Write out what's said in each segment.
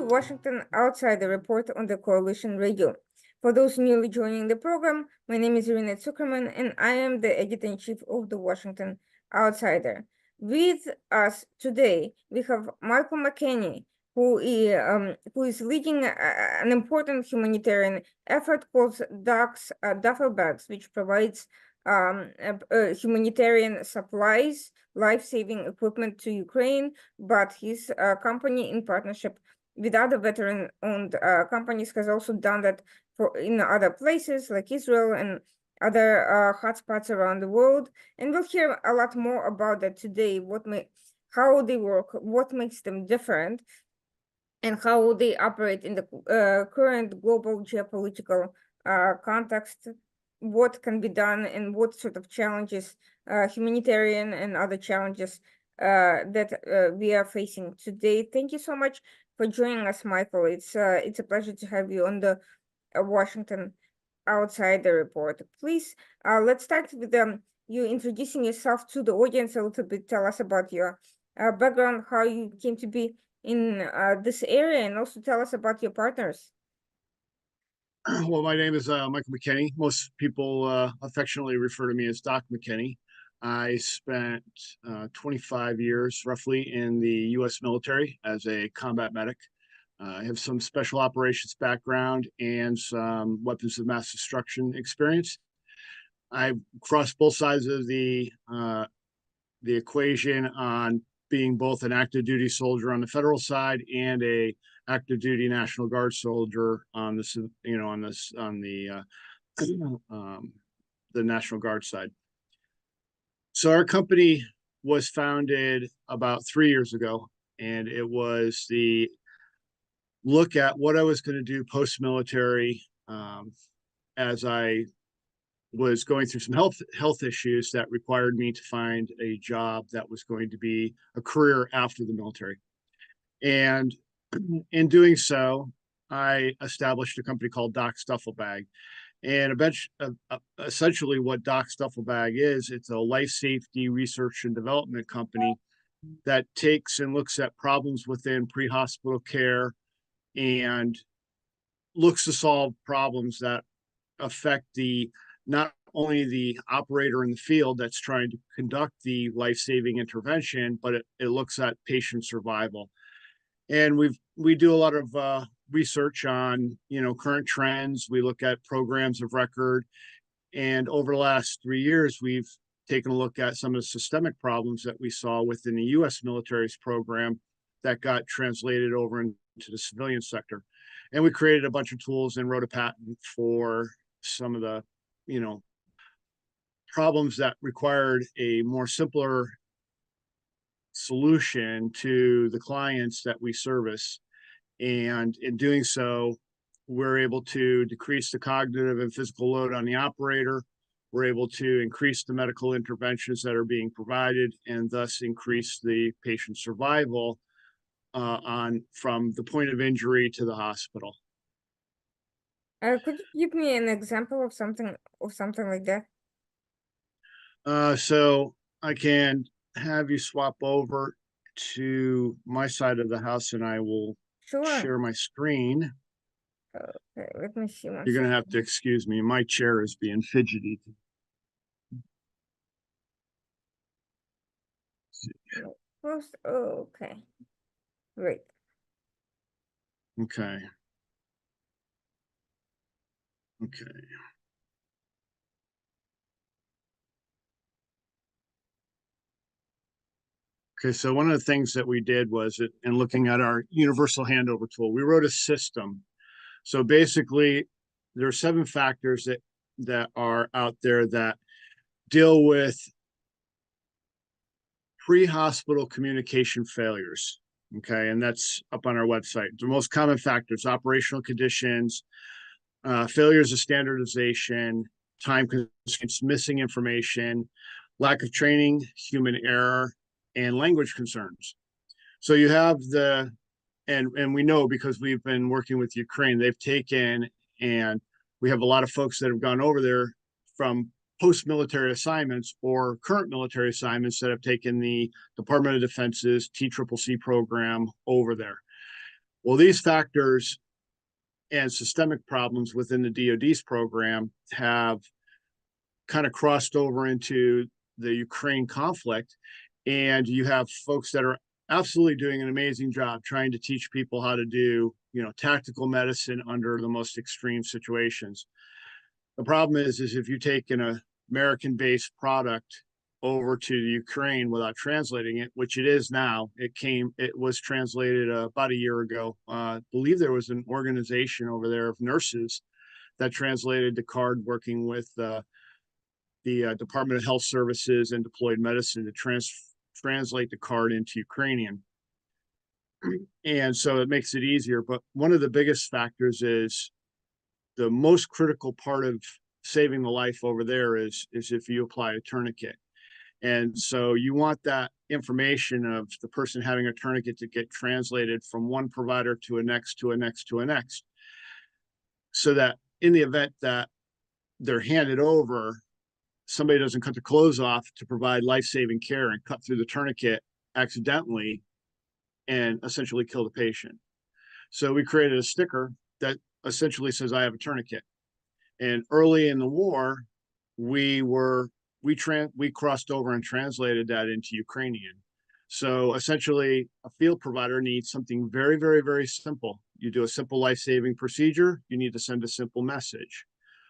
Washington Outsider Report on the Coalition Radio. For those newly joining the program, my name is Irina Zuckerman, and I am the editor-in-chief of the Washington Outsider. With us today, we have Michael McKenney, who is leading an important humanitarian effort called Ducks Duffel Bags, which provides humanitarian supplies, life-saving equipment to Ukraine, but his company, in partnership with other veteran-owned companies, has also done that in other places like Israel and other hotspots around the world. And we'll hear a lot more about that today, how they work, what makes them different, and how they operate in the current global geopolitical context, what can be done, and what sort of challenges, humanitarian and other challenges that we are facing today. Thank you so much for joining us, Michael. It's a pleasure to have you on the Washington Outsider Report. Please, let's start with you introducing yourself to the audience a little bit. Tell us about your background, how you came to be in this area, and also tell us about your partners. Well, my name is Michael McKenney. Most people affectionately refer to me as Doc McKenney. I spent 25 years roughly in the U.S. military as a combat medic. I have some special operations background and some weapons of mass destruction experience. I've crossed both sides of the equation on being both an active duty soldier on the federal side and a active duty National Guard soldier on the National Guard side. So our company was founded about 3 years ago, and it was the look at what I was going to do post-military as I was going through some health issues that required me to find a job that was going to be a career after the military. And in doing so, I established a company called Doc's Duffel Bag. And essentially what Doc's Duffel Bag is, it's a life safety research and development company that takes and looks at problems within pre-hospital care and looks to solve problems that affect not only the operator in the field that's trying to conduct the life-saving intervention, but it looks at patient survival. And we do a lot of research on current trends. We look at programs of record, and over the last 3 years, we've taken a look at some of the systemic problems that we saw within the U.S. military's program that got translated over into the civilian sector. And we created a bunch of tools and wrote a patent for some of the problems that required a more simpler solution to the clients that we service. And in doing so, we're able to decrease the cognitive and physical load on the operator. We're able to increase the medical interventions that are being provided and thus increase the patient survival from the point of injury to the hospital. Could you give me an example of something like that? So I can have you swap over to my side of the house, and I will share my screen. Okay, let me see. You're going to have to excuse me. My chair is being fidgety. Okay. Great. Okay. Okay, so one of the things that we did was, in looking at our universal handover tool, we wrote a system. So basically, there are 7 factors that are out there that deal with pre-hospital communication failures. Okay, and that's up on our website. The most common factors: operational conditions, failures of standardization, time constraints, missing information, lack of training, human error, and language concerns. So you have and we know, because we've been working with Ukraine, they've taken, and we have a lot of folks that have gone over there from post-military assignments or current military assignments that have taken the Department of Defense's TCCC program over there. Well, these factors and systemic problems within the DoD's program have kind of crossed over into the Ukraine conflict. And you have folks that are absolutely doing an amazing job trying to teach people how to do, tactical medicine under the most extreme situations. The problem is if you take an American-based product over to Ukraine without translating it, which it is now, it was translated about a year ago. I believe there was an organization over there of nurses that translated the card, working with the Department of Health Services and Deployed Medicine to translate the card into Ukrainian. And so it makes it easier. But one of the biggest factors is the most critical part of saving the life over there is if you apply a tourniquet. And so you want that information of the person having a tourniquet to get translated from one provider to a next, to a next, to a next. So that in the event that they're handed over, somebody doesn't cut the clothes off to provide life-saving care and cut through the tourniquet accidentally and essentially kill the patient. So we created a sticker that essentially says, I have a tourniquet. And early in the war, we crossed over and translated that into Ukrainian. So essentially, a field provider needs something very, very, very simple. You do a simple life-saving procedure, you need to send a simple message.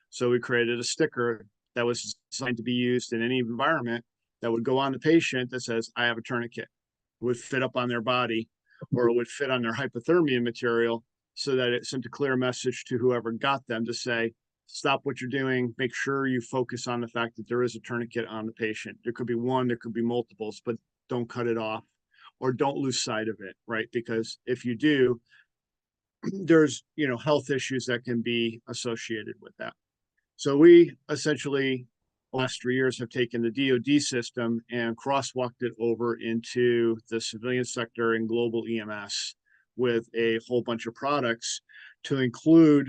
So we created a sticker that was designed to be used in any environment that would go on the patient that says, I have a tourniquet. It would fit up on their body, or it would fit on their hypothermia material, so that it sent a clear message to whoever got them to say, stop what you're doing, make sure you focus on the fact that there is a tourniquet on the patient. There could be one, there could be multiples, but don't cut it off or don't lose sight of it, right? Because if you do, there's, health issues that can be associated with that. So we essentially, the last 3 years, have taken the DoD system and crosswalked it over into the civilian sector and global EMS with a whole bunch of products, to include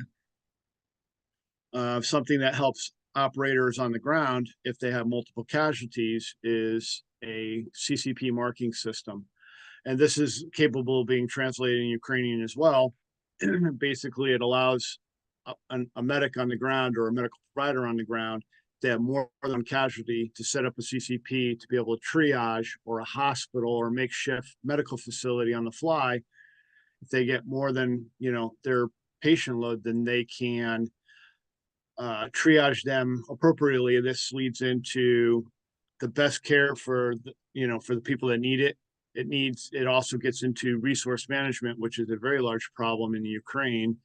something that helps operators on the ground if they have multiple casualties, is a CCP marking system. And this is capable of being translated in Ukrainian as well. Basically, it allows a medic on the ground or a medical provider on the ground to have more than one casualty to set up a CCP to be able to triage, or a hospital or makeshift medical facility on the fly. If they get more than, their patient load, then they can triage them appropriately. This leads into the best care for for the people that need it. It also gets into resource management, which is a very large problem in the Ukraine.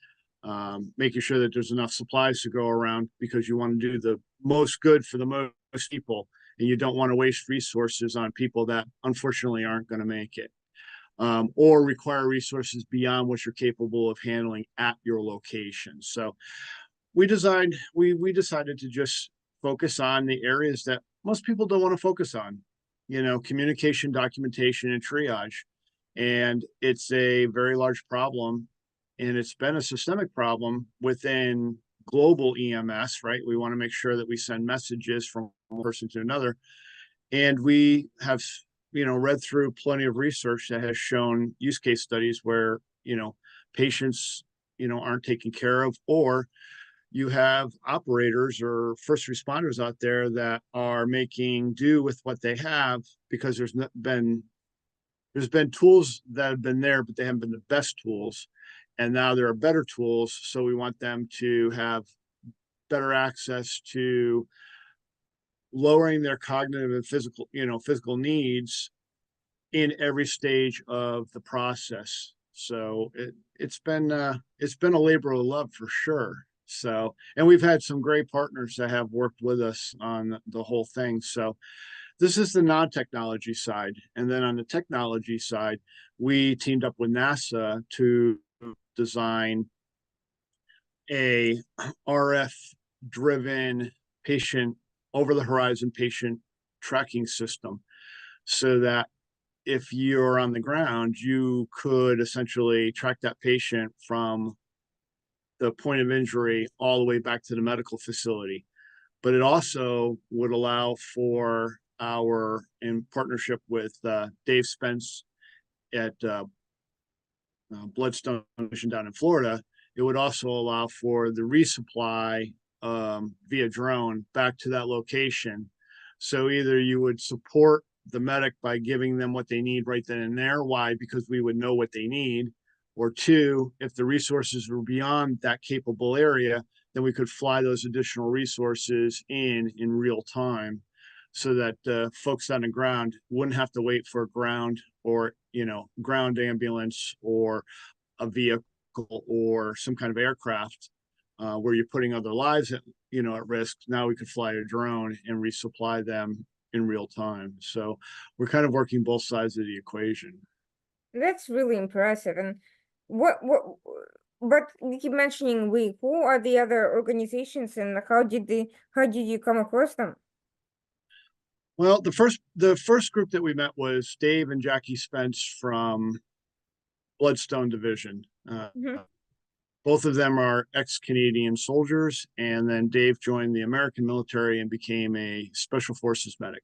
Making sure that there's enough supplies to go around, because you want to do the most good for the most people, and you don't want to waste resources on people that unfortunately aren't going to make it, or require resources beyond what you're capable of handling at your location. So we decided to just focus on the areas that most people don't want to focus on, communication, documentation, and triage. And it's a very large problem, and it's been a systemic problem within global EMS, right? We want to make sure that we send messages from one person to another. And we have, read through plenty of research that has shown use case studies where, patients, aren't taken care of, or you have operators or first responders out there that are making do with what they have, because there's been tools that have been there, but they haven't been the best tools. And now there are better tools. So we want them to have better access to lowering their cognitive and physical needs in every stage of the process. So it's been a labor of love for sure. So, and we've had some great partners that have worked with us on the whole thing. So this is the non-technology side. And then on the technology side, we teamed up with NASA to design a RF driven patient over the horizon patient tracking system, so that if you're on the ground, you could essentially track that patient from the point of injury all the way back to the medical facility. But it also would allow for in partnership with Dave Spence at Bloodstone mission down in Florida, it would also allow for the resupply via drone back to that location. So either you would support the medic by giving them what they need right then and there. Why? Because we would know what they need. Or two, if the resources were beyond that capable area, then we could fly those additional resources in real time, so that folks on the ground wouldn't have to wait for ground or ground ambulance or a vehicle or some kind of aircraft where you're putting other lives at risk. Now we could fly a drone and resupply them in real time. So we're kind of working both sides of the equation. That's really impressive. And but you keep mentioning we. Who are the other organizations, and how did you come across them? Well, the first group that we met was Dave and Jackie Spence from Bloodstone Division. Mhm. Both of them are ex-Canadian soldiers, and then Dave joined the American military and became a Special Forces medic.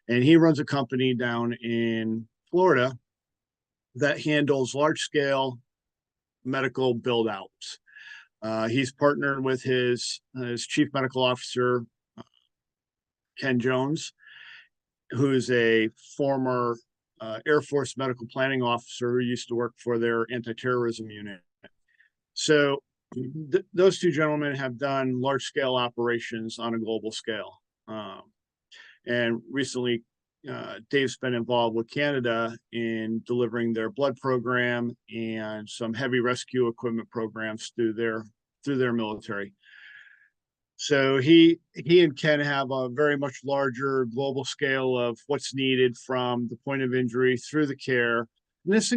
And he runs a company down in Florida that handles large-scale medical build-outs. He's partnered with his chief medical officer, Ken Jones, who's a former Air Force medical planning officer who used to work for their anti-terrorism unit. So those two gentlemen have done large-scale operations on a global scale. And recently, Dave's been involved with Canada in delivering their blood program and some heavy rescue equipment programs through their military. So he and Ken have a very much larger global scale of what's needed from the point of injury through the care. And this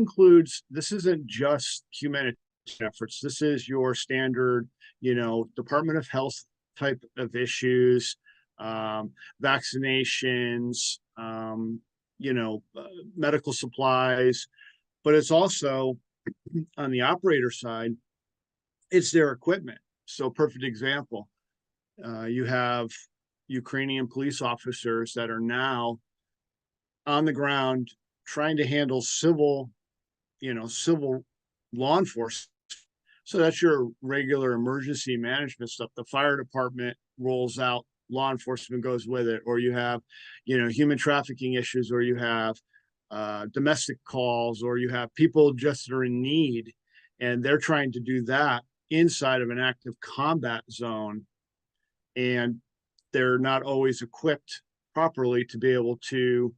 isn't just humanitarian efforts. This is your standard, Department of Health type of issues, vaccinations, medical supplies, but it's also on the operator side, it's their equipment. So perfect example. You have Ukrainian police officers that are now on the ground trying to handle civil law enforcement. So that's your regular emergency management stuff. The fire department rolls out, law enforcement goes with it, or you have, human trafficking issues, or you have domestic calls, or you have people just that are in need, and they're trying to do that inside of an active combat zone, and they're not always equipped properly to be able to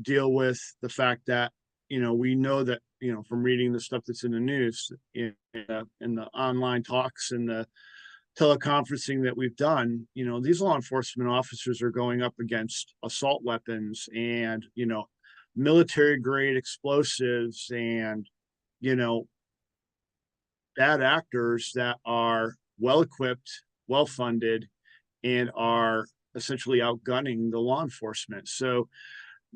deal with the fact that we know that from reading the stuff that's in the news, in the online talks and the teleconferencing that we've done, these law enforcement officers are going up against assault weapons and military grade explosives and bad actors that are well equipped, well funded, and are essentially outgunning the law enforcement. So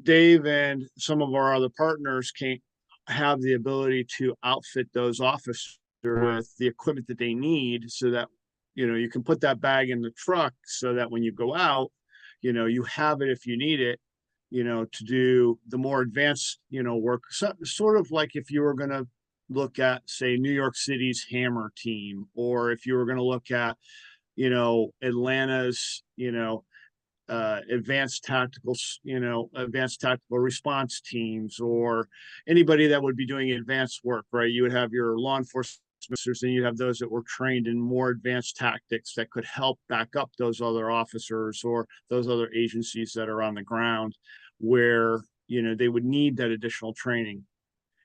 Dave and some of our other partners can't have the ability to outfit those officers with the equipment that they need, so that you can put that bag in the truck, so that when you go out, you have it if you need it, to do the more advanced work. So, sort of like if you were going to look at, say, New York City's Hammer team, or if you were going to look at Atlanta's advanced tactical response teams, or anybody that would be doing advanced work, right? You would have your law enforcement officers, and you have those that were trained in more advanced tactics that could help back up those other officers or those other agencies that are on the ground, where they would need that additional training.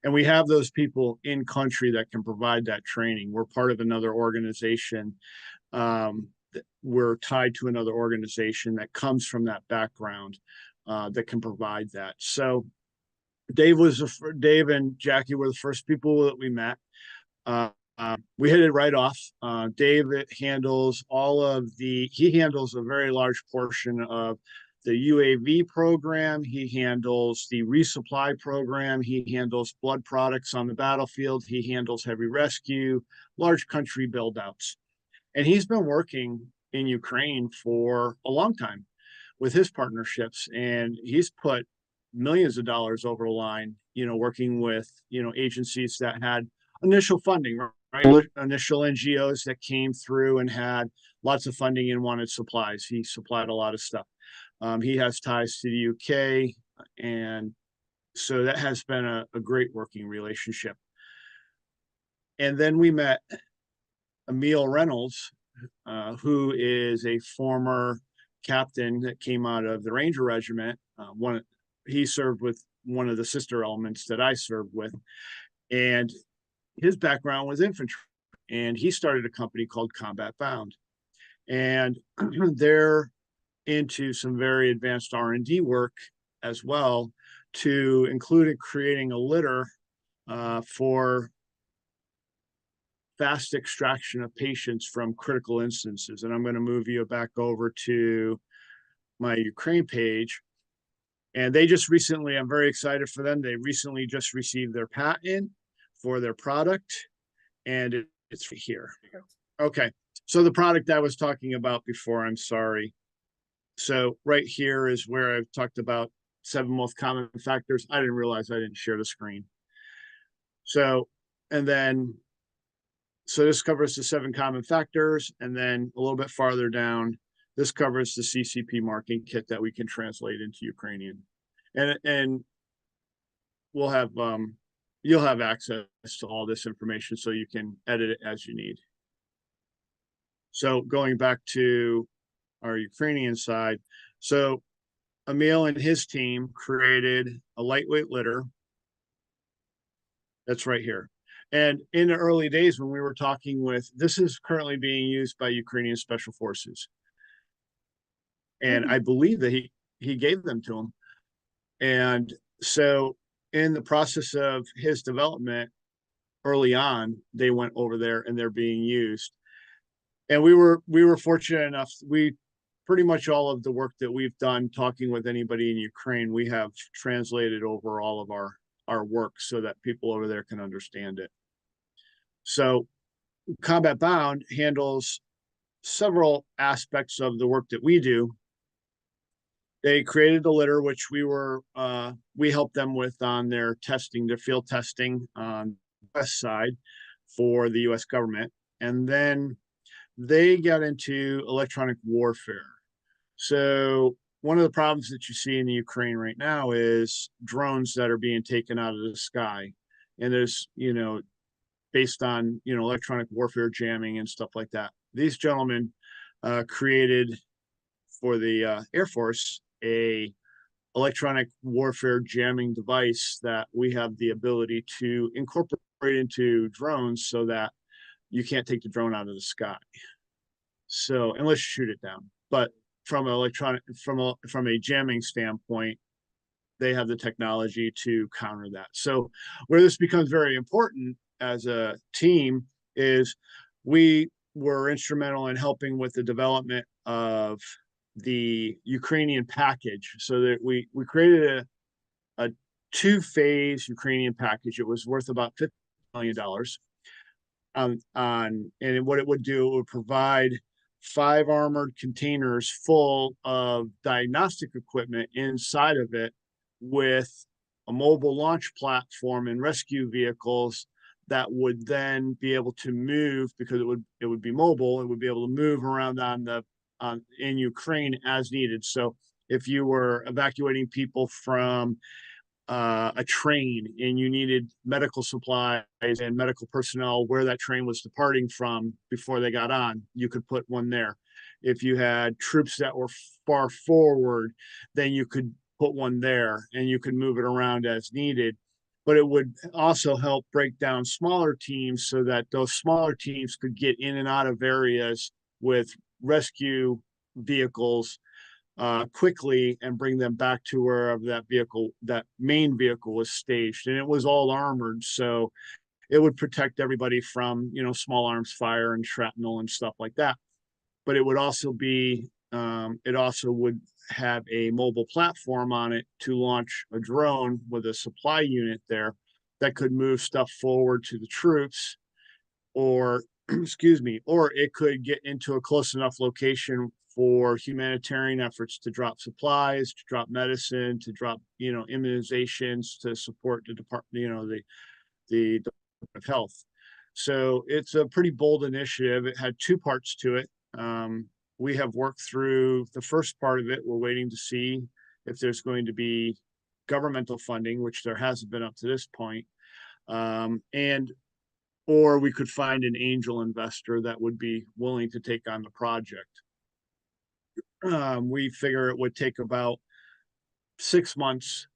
And we have those people in country that can provide that training. We're part of another organization. We're tied to another organization that comes from that background, that can provide that. So Dave and Jackie were the first people that we met. We hit it right off. Dave handles he handles a very large portion of the UAV program. He handles the resupply program. He handles blood products on the battlefield. He handles heavy rescue, large country build-outs. And he's been working in Ukraine for a long time with his partnerships, and he's put millions of dollars over the line, working with, agencies that had initial funding, right? Initial NGOs that came through and had lots of funding and wanted supplies. He supplied a lot of stuff. He has ties to the UK, and so that has been a great working relationship. And then we met Emil Reynolds, who is a former captain that came out of the Ranger Regiment. He served with one of the sister elements that I served with, and his background was infantry. And he started a company called Combat Bound, and they're into some very advanced R&D work as well, to include creating a litter for fast extraction of patients from critical instances. And I'm going to move you back over to my Ukraine page. And they just recently, I'm very excited for them. They recently just received their patent for their product, and it's here. Okay. So the product I was talking about before, I'm sorry. So right here is where I've talked about 7 most common factors. I didn't realize I didn't share the screen. So, and then, so this covers the 7 common factors. And then a little bit farther down, this covers the CCP marking kit that we can translate into Ukrainian. And we'll have, you'll have access to all this information so you can edit it as you need. So going back to our Ukrainian side, so Emil and his team created a lightweight litter that's right here. And in the early days when we were talking with, this is currently being used by Ukrainian Special Forces. And I believe that he gave them to him. And so in the process of his development early on, they went over there and they're being used. And we were fortunate enough, we pretty much all of the work that we've done talking with anybody in Ukraine, we have translated over all of our work so that people over there can understand it. So Combat Bound handles several aspects of the work that we do. They created the litter, which we helped them with on their testing, their field testing on the west side for the US government. And then they got into electronic warfare. So one of the problems that you see in the Ukraine right now is drones that are being taken out of the sky. And there's, based on, electronic warfare jamming and stuff like that. These gentlemen created for the Air Force a electronic warfare jamming device that we have the ability to incorporate into drones so that you can't take the drone out of the sky. So unless you shoot it down, but from a jamming standpoint, they have the technology to counter that. So where this becomes very important as a team is we were instrumental in helping with the development of the Ukrainian package, so that we created a 2-phase Ukrainian package. It was worth about $50 million. And what it would do, it would provide 5 armored containers full of diagnostic equipment inside of it, with a mobile launch platform and rescue vehicles that would then be able to move, because it would be mobile. It would be able to move around in Ukraine as needed. So if you were evacuating people from a train and you needed medical supplies and medical personnel where that train was departing from before they got on, you could put one there. If you had troops that were far forward, then you could put one there and you could move it around as needed. But it would also help break down smaller teams so that those smaller teams could get in and out of areas with rescue vehicles quickly and bring them back to wherever that main vehicle was staged. And it was all armored, so it would protect everybody from, small arms fire and shrapnel and stuff like that. But it would also be, it also would have a mobile platform on it to launch a drone with a supply unit there that could move stuff forward to the troops, or excuse me, or it could get into a close enough location for humanitarian efforts to drop supplies, to drop medicine, to drop, immunizations, to support the department, the Department of Health. So it's a pretty bold initiative. It had two parts to it. We have worked through the first part of it. We're waiting to see if there's going to be governmental funding, which there hasn't been up to this point. And or we could find an angel investor that would be willing to take on the project. We figure it would take about 6 months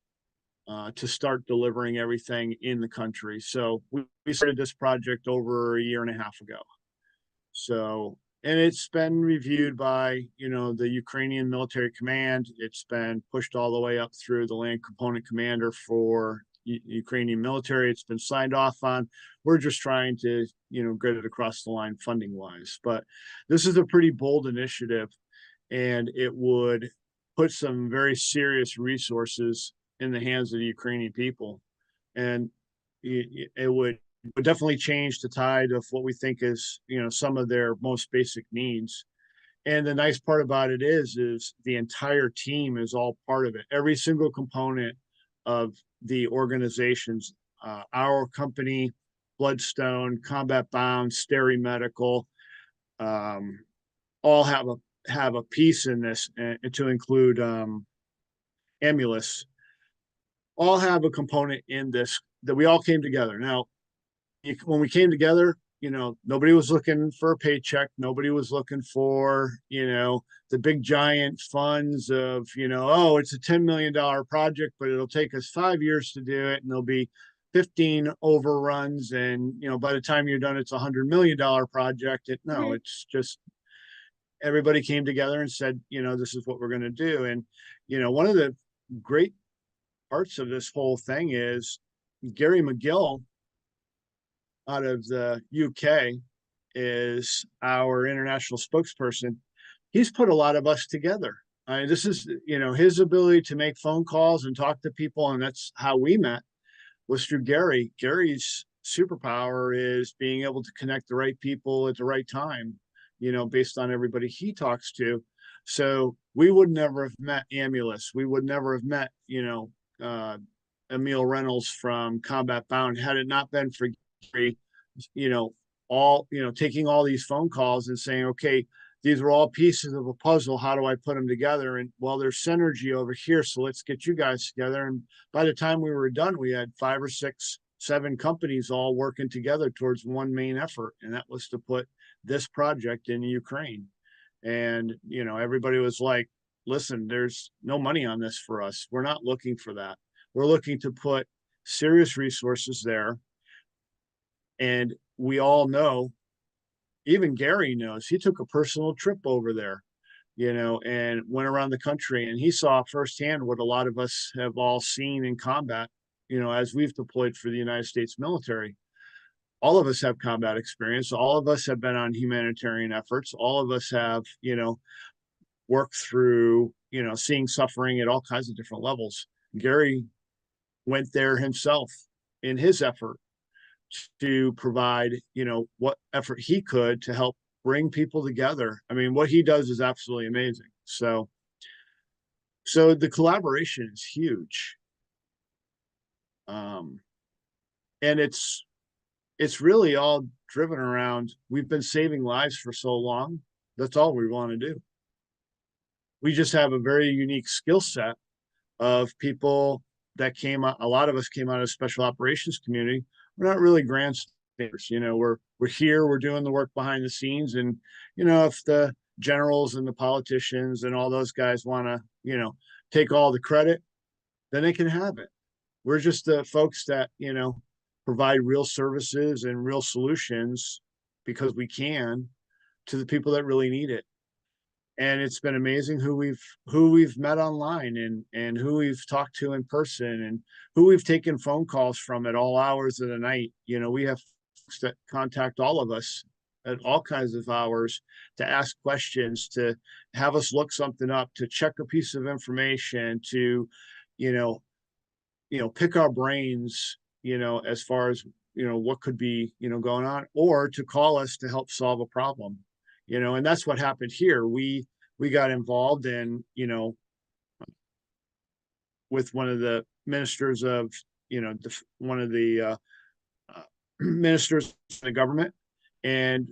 to start delivering everything in the country. So we started this project over a year and a half ago. So, and it's been reviewed by, the Ukrainian military command. It's been pushed all the way up through the land component commander for Ukrainian military. It's been signed off on. We're just trying to, get it across the line funding wise. But this is a pretty bold initiative, and it would put some very serious resources in the hands of the Ukrainian people. And it would definitely change the tide of what we think is, some of their most basic needs. And the nice part about it is the entire team is all part of it. Every single component of the organizations, our company, Bloodstone, Combat Bound, Steri Medical, all have a piece in this, and to include Amulus, all have a component in this that we all came together. Now, when we came together, nobody was looking for a paycheck. Nobody was looking for, the big giant funds of, oh, it's a $10 million project, but it'll take us 5 years to do it. And there'll be 15 overruns. And, by the time you're done, it's a $100 million project. It's just, everybody came together and said, this is what we're going to do. And, one of the great parts of this whole thing is Gary McGill out of the UK is our international spokesperson. He's put a lot of us together. I mean, this is, his ability to make phone calls and talk to people. And that's how we met, was through Gary. Gary's superpower is being able to connect the right people at the right time, based on everybody he talks to. So we would never have met Amulus. We would never have met, Emil Reynolds from Combat Bound had it not been for Gary, taking all these phone calls and saying, okay, these are all pieces of a puzzle. How do I put them together? And well, there's synergy over here. So let's get you guys together. And by the time we were done, we had 5 or 6, 7 companies all working together towards one main effort. And that was to put this project in Ukraine. And, everybody was like, listen, there's no money on this for us. We're not looking for that. We're looking to put serious resources there. And we all know, even Gary knows, he took a personal trip over there, and went around the country, and he saw firsthand what a lot of us have all seen in combat, as we've deployed for the United States military. All of us have combat experience. All of us have been on humanitarian efforts. All of us have, worked through, seeing suffering at all kinds of different levels. Gary went there himself in his effort to provide, what effort he could to help bring people together. I mean, what he does is absolutely amazing. So the collaboration is huge. And it's really all driven around, we've been saving lives for so long. That's all we want to do. We just have a very unique skill set of people that a lot of us came out of special operations community. We're not really grandstanders, we're here, we're doing the work behind the scenes. And, if the generals and the politicians and all those guys want to, take all the credit, then they can have it. We're just the folks that, provide real services and real solutions because we can to the people that really need it. And it's been amazing who we've met online and who we've talked to in person and who we've taken phone calls from at all hours of the night. We have folks that contact all of us at all kinds of hours to ask questions, to have us look something up, to check a piece of information, to, pick our brains, as far as, what could be, going on, or to call us to help solve a problem. And that's what happened here. We got involved in, with one of the ministers of, one of the ministers in the government. And,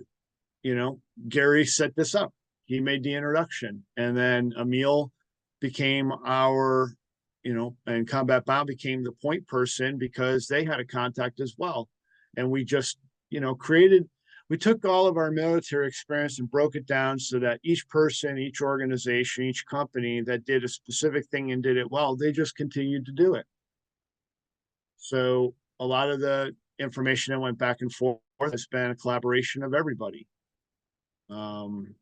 Gary set this up. He made the introduction. And then Emil became our, and Combat Bound became the point person because they had a contact as well. And we just, we took all of our military experience and broke it down so that each person, each organization, each company that did a specific thing and did it well, they just continued to do it. So a lot of the information that went back and forth has been a collaboration of everybody. And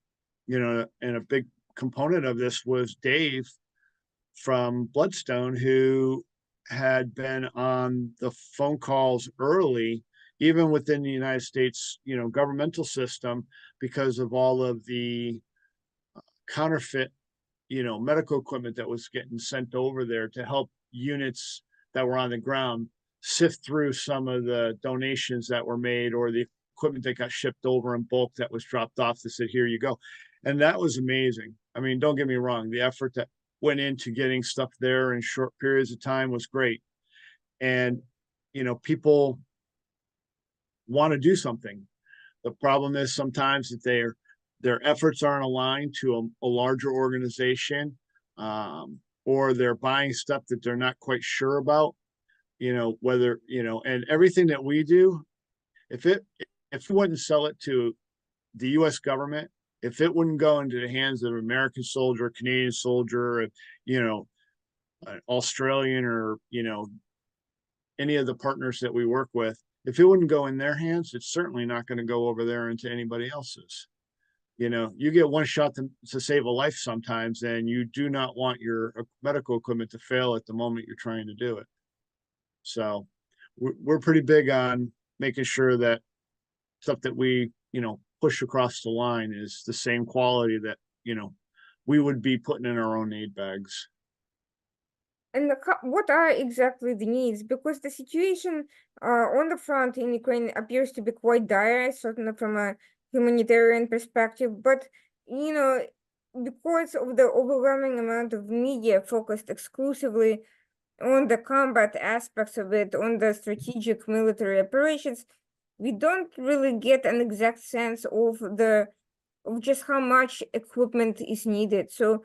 a big component of this was Dave from Bloodstone, who had been on the phone calls early, even within the United States, governmental system, because of all of the counterfeit, medical equipment that was getting sent over there to help units that were on the ground sift through some of the donations that were made or the equipment that got shipped over in bulk that was dropped off that said, here you go. And that was amazing. I mean, don't get me wrong. The effort that went into getting stuff there in short periods of time was great. And, people want to do something. The problem is sometimes that their efforts aren't aligned to a larger organization, or they're buying stuff that they're not quite sure about, whether, and everything that we do, if we wouldn't sell it to the US government, if it wouldn't go into the hands of an American soldier, Canadian soldier, an Australian, or, any of the partners that we work with, if it wouldn't go in their hands, it's certainly not going to go over there into anybody else's. You get one shot to save a life sometimes, and you do not want your medical equipment to fail at the moment you're trying to do it. So we're pretty big on making sure that stuff that we, push across the line is the same quality that, we would be putting in our own aid bags. And what are exactly the needs? Because the situation on the front in Ukraine appears to be quite dire, certainly from a humanitarian perspective. But, because of the overwhelming amount of media focused exclusively on the combat aspects of it, on the strategic military operations, we don't really get an exact sense of just how much equipment is needed. So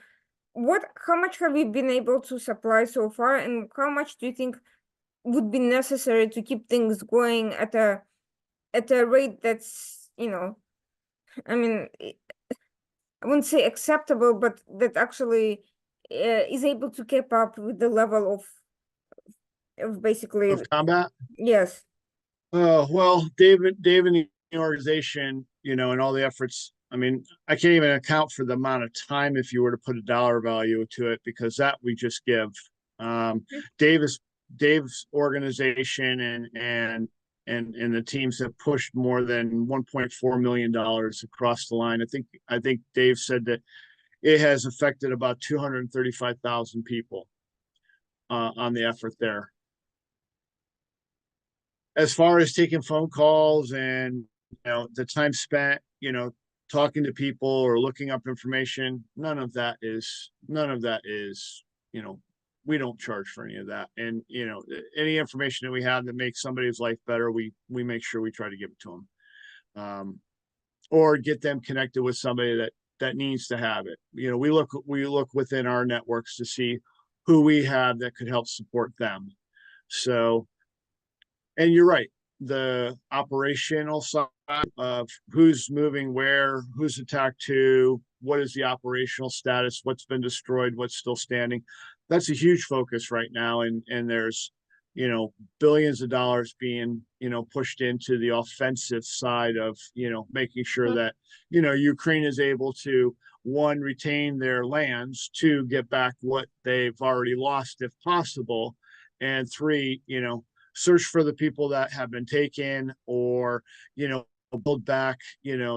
how much have we been able to supply so far, and how much do you think would be necessary to keep things going at a rate that's, I mean, I wouldn't say acceptable, but that actually is able to keep up with the level of basically Of combat? yes. Oh, well, David and the organization, and all the efforts. I mean, I can't even account for the amount of time if you were to put a dollar value to it, because that we just give. Dave's organization and the teams have pushed more than $1.4 million across the line. I think Dave said that it has affected about 235,000 people on the effort there. As far as taking phone calls and the time spent, talking to people or looking up information, none of that is, we don't charge for any of that. And, any information that we have that makes somebody's life better, we make sure we try to give it to them. Or get them connected with somebody that needs to have it. We look within our networks to see who we have that could help support them. So, and you're right, the operational side of who's moving where, who's attacked who, what is the operational status, what's been destroyed, what's still standing. That's a huge focus right now. And there's, billions of dollars being, pushed into the offensive side of, making sure that, Ukraine is able to, one, retain their lands, two, get back what they've already lost if possible, and three, search for the people that have been taken, or, build back,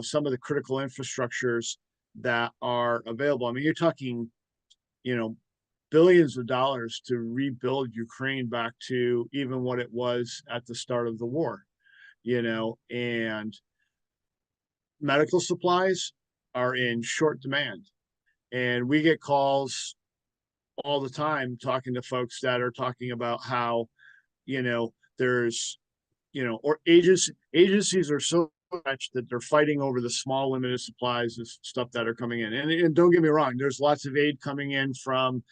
some of the critical infrastructures that are available. I mean, you're talking, billions of dollars to rebuild Ukraine back to even what it was at the start of the war, and medical supplies are in short demand. And we get calls all the time talking to folks that are talking about how, there's or agencies are so much that they're fighting over the small limited supplies of stuff that are coming in. And don't get me wrong, there's lots of aid coming in from,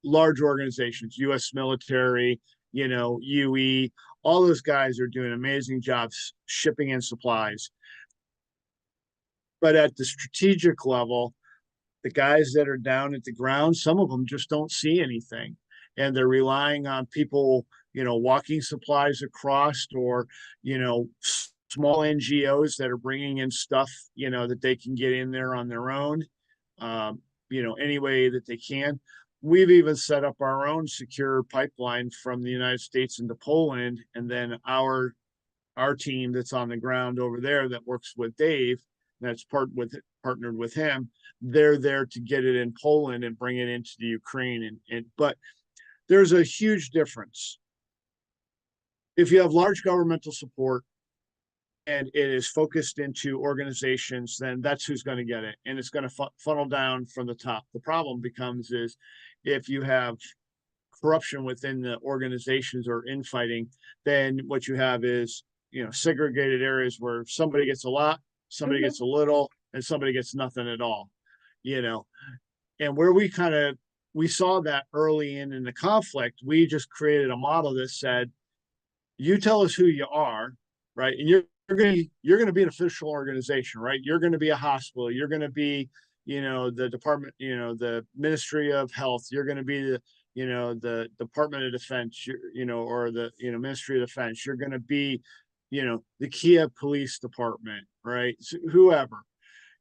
large organizations, U.S. military, UE, all those guys are doing amazing jobs shipping in supplies. But at the strategic level, the guys that are down at the ground, some of them just don't see anything. And they're relying on people, walking supplies across, or, small NGOs that are bringing in stuff, that they can get in there on their own, any way that they can. We've even set up our own secure pipeline from the United States into Poland. And then our team that's on the ground over there that works with Dave, that's partnered with him, they're there to get it in Poland and bring it into the Ukraine. But there's a huge difference. If you have large governmental support and it is focused into organizations, then that's who's going to get it. And it's going to funnel down from the top. The problem becomes is if you have corruption within the organizations or infighting, then what you have is, segregated areas where somebody gets a lot, somebody gets a little, and somebody gets nothing at all, and where we saw that early in the conflict, we just created a model that said, you tell us who you are, right? And you're going to be an official organization, right? You're going to be a hospital. You're going to be, the department, the Ministry of Health. You're going to be the Department of Defense, or the, Ministry of Defense. You're going to be, the Kiev Police Department, right? So whoever.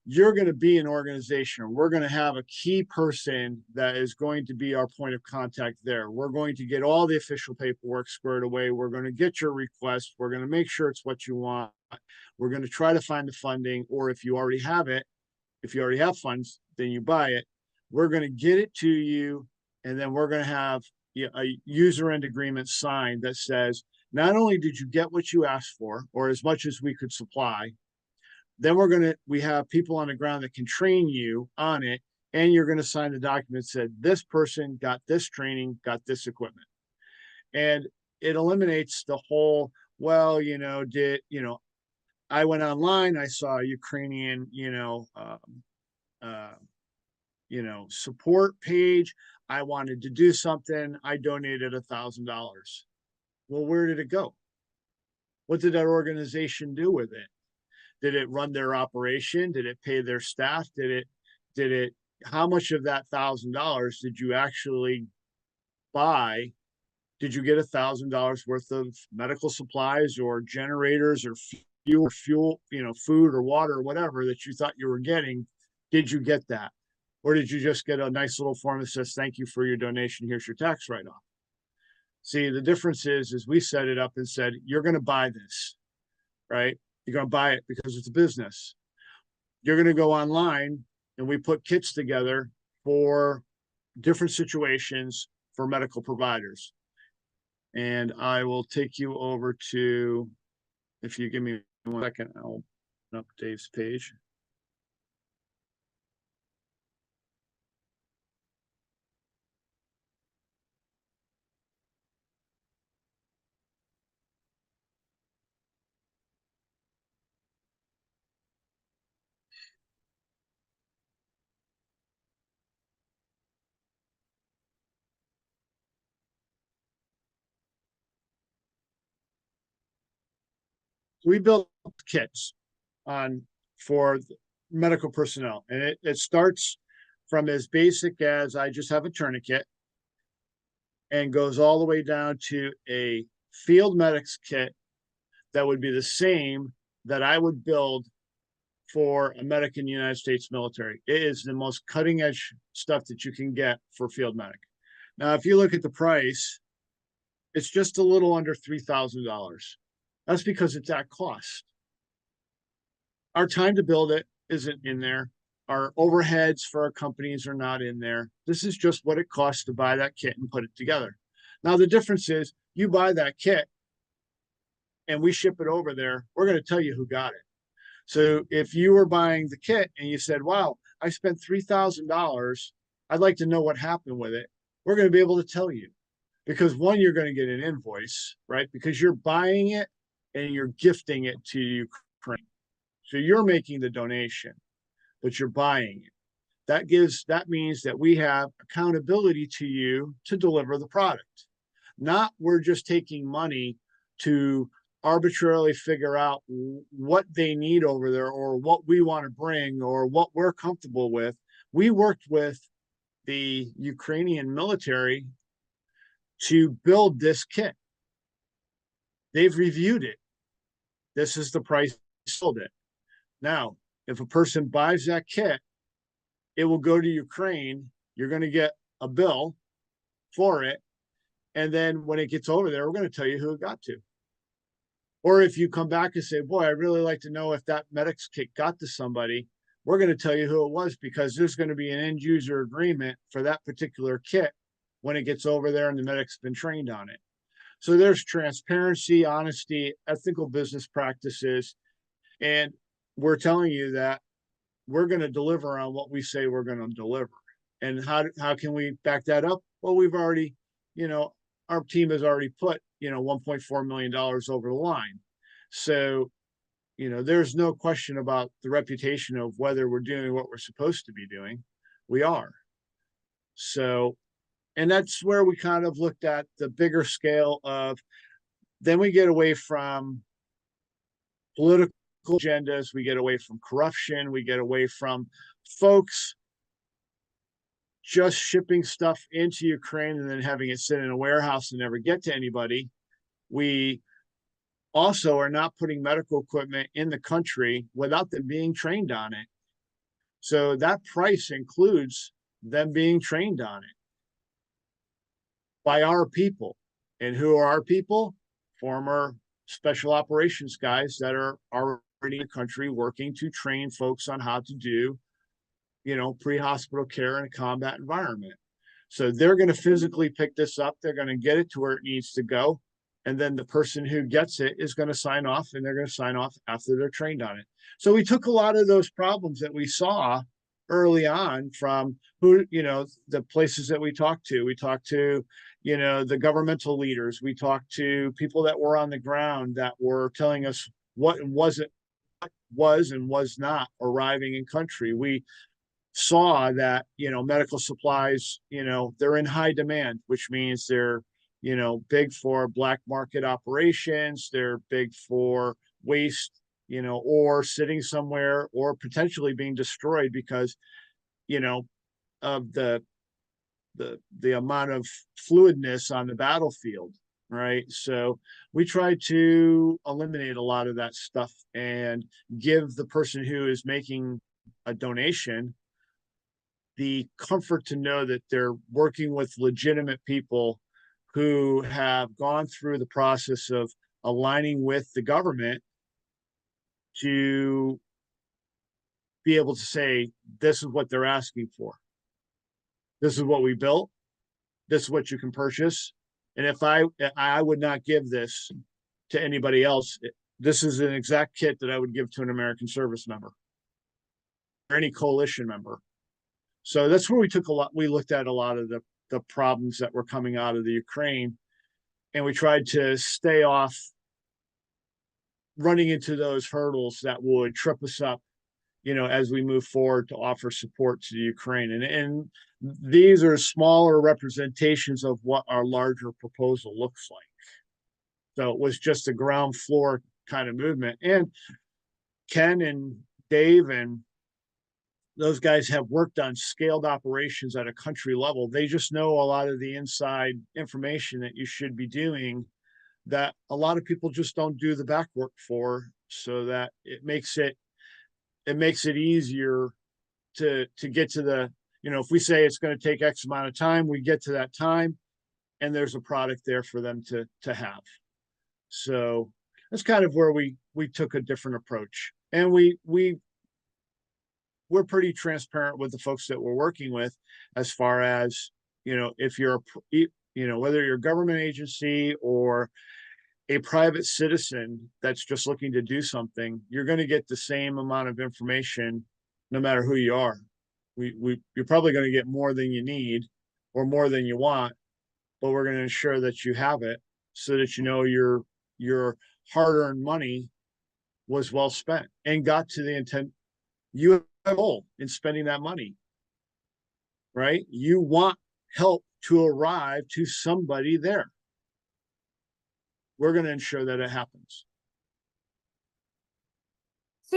You're going to be an organization. We're going to have a key person that is going to be our point of contact there. We're going to get all the official paperwork squared away. We're going to get your request. We're going to make sure it's what you want. We're going to try to find the funding, or if you already have it, if you already have funds, then you buy it. We're going to get it to you, and then we're going to have a user end agreement signed that says, not only did you get what you asked for, or as much as we could supply, then we have people on the ground that can train you on it, and you're going to sign the document that said this person got this training, got this equipment. And it eliminates the whole, I went online, I saw a Ukrainian, support page. I wanted to do something. I donated $1,000. Well, where did it go? What did that organization do with it? Did it run their operation? Did it pay their staff? How much of that $1,000 did you actually buy? Did you get $1,000 worth of medical supplies or generators or fuel, food or water or whatever that you thought you were getting? Did you get that? Or did you just get a nice little form that says, thank you for your donation, here's your tax write-off? See, the difference is we set it up and said, you're going to buy this, right? You're going to buy it because it's a business. You're going to go online, and we put kits together for different situations for medical providers. And I will take you over to, if you give me 1 second, I'll open up Dave's page. We built kits for medical personnel, and it starts from as basic as I just have a tourniquet, and goes all the way down to a field medics kit that would be the same that I would build for a medic in the United States military. It is the most cutting edge stuff that you can get for field medic. Now, if you look at the price, it's just a little under $3,000. That's because it's at cost. Our time to build it isn't in there. Our overheads for our companies are not in there. This is just what it costs to buy that kit and put it together. Now, the difference is you buy that kit and we ship it over there, we're going to tell you who got it. So if you were buying the kit and you said, wow, I spent $3,000, I'd like to know what happened with it, we're going to be able to tell you. because one, you're going to get an invoice, right? Because you're buying it and you're gifting it to Ukraine. So you're making the donation, but you're buying it. That means that we have accountability to you to deliver the product. Not we're just taking money to arbitrarily figure out what they need over there or what we want to bring or what we're comfortable with. We worked with the Ukrainian military to build this kit. They've reviewed it. This is the price they sold it. Now, if a person buys that kit, it will go to Ukraine. You're going to get a bill for it. And then when it gets over there, we're going to tell you who it got to. Or if you come back and say, boy, I'd really like to know if that medics kit got to somebody, we're going to tell you who it was, because there's going to be an end user agreement for that particular kit when it gets over there and the medic's been trained on it. So there's transparency, honesty, ethical business practices. And we're telling you that we're going to deliver on what we say we're going to deliver. And how can we back that up? Well, we've already, our team has already put, $1.4 million over the line. So, there's no question about the reputation of whether we're doing what we're supposed to be doing. We are. So, and that's where we kind of looked at the bigger scale of, then we get away from political agendas, we get away from corruption, we get away from folks just shipping stuff into Ukraine and then having it sit in a warehouse and never get to anybody. We also are not putting medical equipment in the country without them being trained on it. So that price includes them being trained on it by our people. And who are our people? Former special operations guys that are already in the country working to train folks on how to do, pre-hospital care in a combat environment. So they're going to physically pick this up. They're going to get it to where it needs to go. And then the person who gets it is going to sign off, and they're going to sign off after they're trained on it. So we took a lot of those problems that we saw early on from the places that we talked to. We talked to, the governmental leaders. We talked to people that were on the ground that were telling us what was and was not arriving in country. We saw that, medical supplies, they're in high demand, which means they're, big for black market operations. They're big for waste, or sitting somewhere or potentially being destroyed because, of the amount of fluidness on the battlefield. Right. So we try to eliminate a lot of that stuff and give the person who is making a donation the comfort to know that they're working with legitimate people who have gone through the process of aligning with the government to be able to say, this is what they're asking for. This is what we built. This is what you can purchase. And if I would not give this to anybody else, this is an exact kit that I would give to an American service member or any coalition member. So that's where we looked at a lot of the problems that were coming out of the Ukraine, and we tried to stay off running into those hurdles that would trip us up, as we move forward to offer support to the Ukraine. And these are smaller representations of what our larger proposal looks like. So it was just a ground floor kind of movement. And Ken and Dave and those guys have worked on scaled operations at a country level. They just know a lot of the inside information that you should be doing that a lot of people just don't do the back work for, so that it makes it easier to get to the, if we say it's going to take X amount of time, we get to that time and there's a product there for them to have. So that's kind of where we took a different approach. And we're pretty transparent with the folks that we're working with, as far as, if you're, whether you're a government agency or a private citizen that's just looking to do something, you're going to get the same amount of information no matter who you are. You're probably going to get more than you need or more than you want, but we're going to ensure that you have it so that you know your hard-earned money was well spent and got to the intent you have a goal in spending that money, right? You want help to arrive to somebody there. We're going to ensure that it happens. So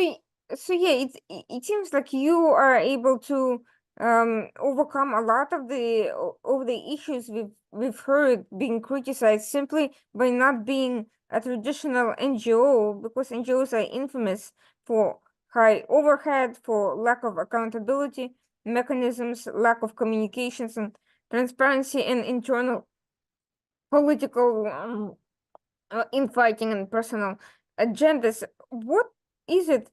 yeah, it seems like you are able to overcome a lot of the issues we've heard being criticized simply by not being a traditional NGO, because NGOs are infamous for high overhead, for lack of accountability mechanisms, lack of communications and transparency, and internal political infighting and personal agendas. What is it?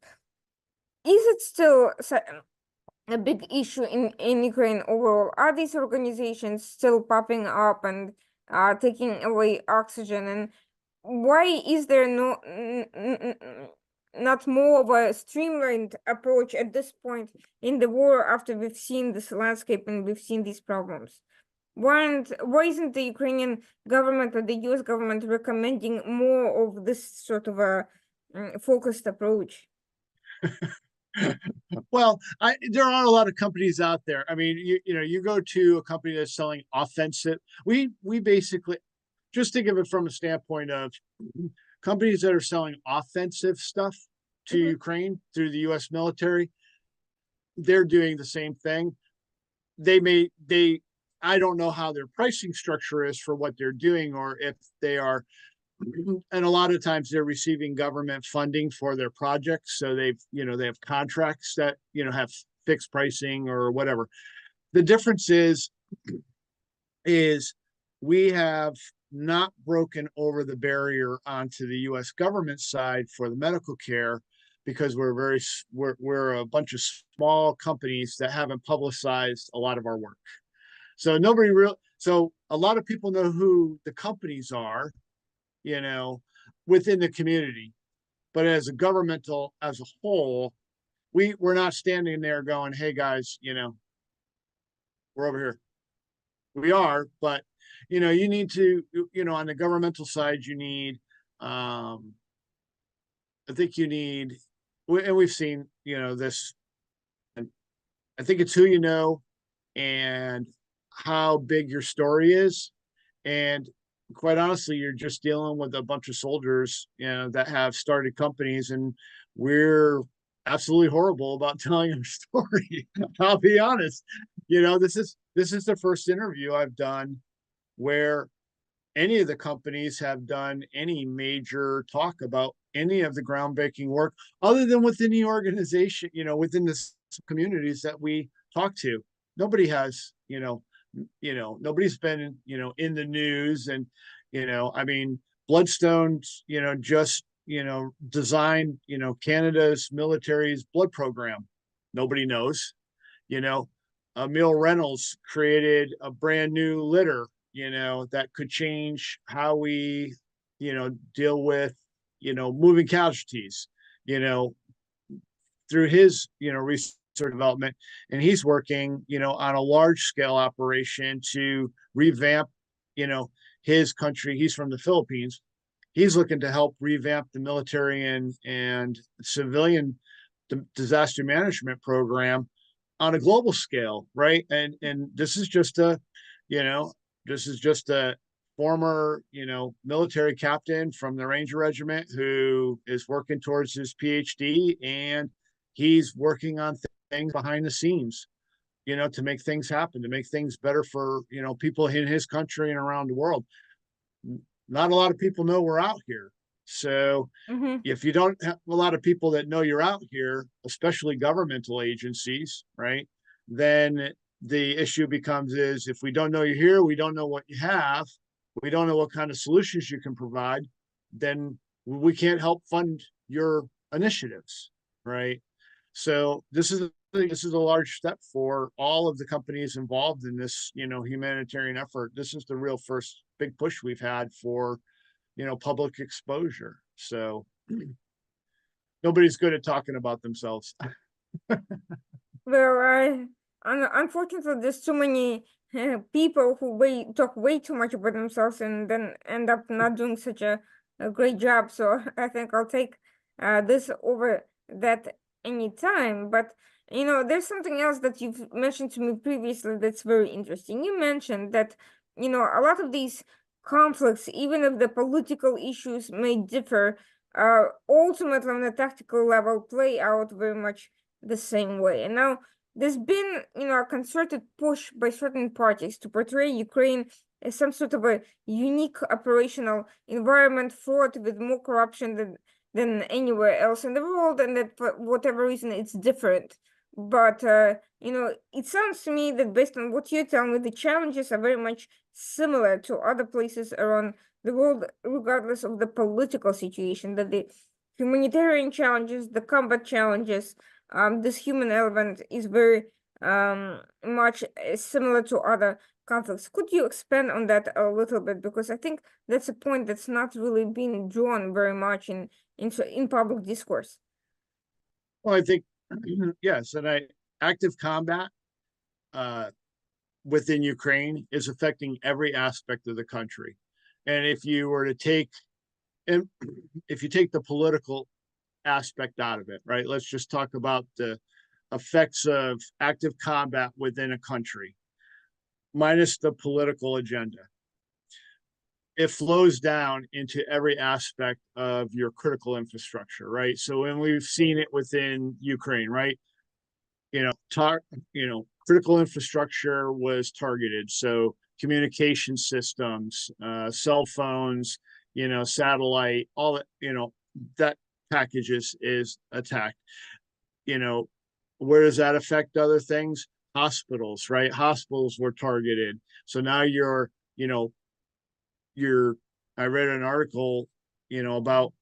Is it still a big issue in Ukraine overall? Are these organizations still popping up and taking away oxygen? And why is there not more of a streamlined approach at this point in the war, after we've seen this landscape and we've seen these problems? Why isn't the Ukrainian government or the US government recommending more of this sort of a focused approach? Well, there are a lot of companies out there. I mean, you go to a company that's selling offensive. We basically, just think of it from a standpoint of companies that are selling offensive stuff to Ukraine through the U.S. military. They're doing the same thing. I don't know how their pricing structure is for what they're doing, or if they are, and a lot of times they're receiving government funding for their projects. So they have contracts that, have fixed pricing or whatever. The difference is we have not broken over the barrier onto the U.S. government side for the medical care, because we're a bunch of small companies that haven't publicized a lot of our work. So so a lot of people know who the companies are, within the community. But as a whole, we're not standing there going, hey guys, we're over here. We are, but you need to, on the governmental side, you need, I think you need, and we've seen, this, and I think it's who you know and how big your story is. And quite honestly, you're just dealing with a bunch of soldiers, that have started companies, and we're absolutely horrible about telling our story. I'll be honest. This is the first interview I've done where any of the companies have done any major talk about any of the groundbreaking work, other than within the organization, within the communities that we talk to. Nobody has, nobody's been, in the news. And, I mean, Bloodstone, just, designed, Canada's military's blood program. Nobody knows. Emil Reynolds created a brand new litter, that could change how we, deal with, moving casualties, through his, research development. And he's working, on a large scale operation to revamp, his country. He's from the Philippines. He's looking to help revamp the military and civilian disaster management program on a global scale, right? And this is just a former, military captain from the Ranger Regiment who is working towards his PhD, and he's working on things behind the scenes, to make things happen, to make things better for, people in his country and around the world. Not a lot of people know we're out here. So if you don't have a lot of people that know you're out here, especially governmental agencies, right, then the issue is if we don't know you're here, we don't know what you have, we don't know what kind of solutions you can provide, then we can't help fund your initiatives, right? So this is a large step for all of the companies involved in this, humanitarian effort. This is the real first big push we've had for, public exposure. So nobody's good at talking about themselves. Well, unfortunately, there's too many people who talk way too much about themselves and then end up not doing such a great job. So I think I'll take this over that anytime. But there's something else that you've mentioned to me previously that's very interesting. You mentioned that a lot of these conflicts, even if the political issues may differ, ultimately on a tactical level play out very much the same way. And now there's been, a concerted push by certain parties to portray Ukraine as some sort of a unique operational environment fraught with more corruption than anywhere else in the world, and that for whatever reason it's different. But it sounds to me that based on what you're telling me, the challenges are very much similar to other places around the world, regardless of the political situation, that the humanitarian challenges, the combat challenges, this human element is very much similar to other conflicts. Could you expand on that a little bit? Because I think that's a point that's not really being drawn very much in public discourse. Well, I think yes, and active combat within Ukraine is affecting every aspect of the country. And if you were to take the political aspect out of it, right? Let's just talk about the effects of active combat within a country, minus the political agenda. It flows down into every aspect of your critical infrastructure, right? So when we've seen it within Ukraine, right? Critical infrastructure was targeted. So communication systems, cell phones, satellite, all that, that package is attacked. Where does that affect other things? Hospitals, right? Hospitals were targeted. So now I read an article, about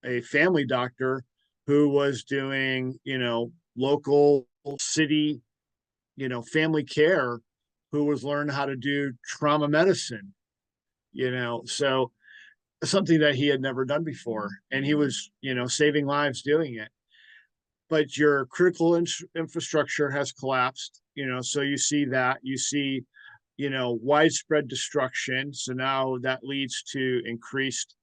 a family doctor who was doing, local city, family care, who was learning how to do trauma medicine, so something that he had never done before. And he was, saving lives doing it. But your critical infrastructure has collapsed, so you see widespread destruction. So now that leads to increased,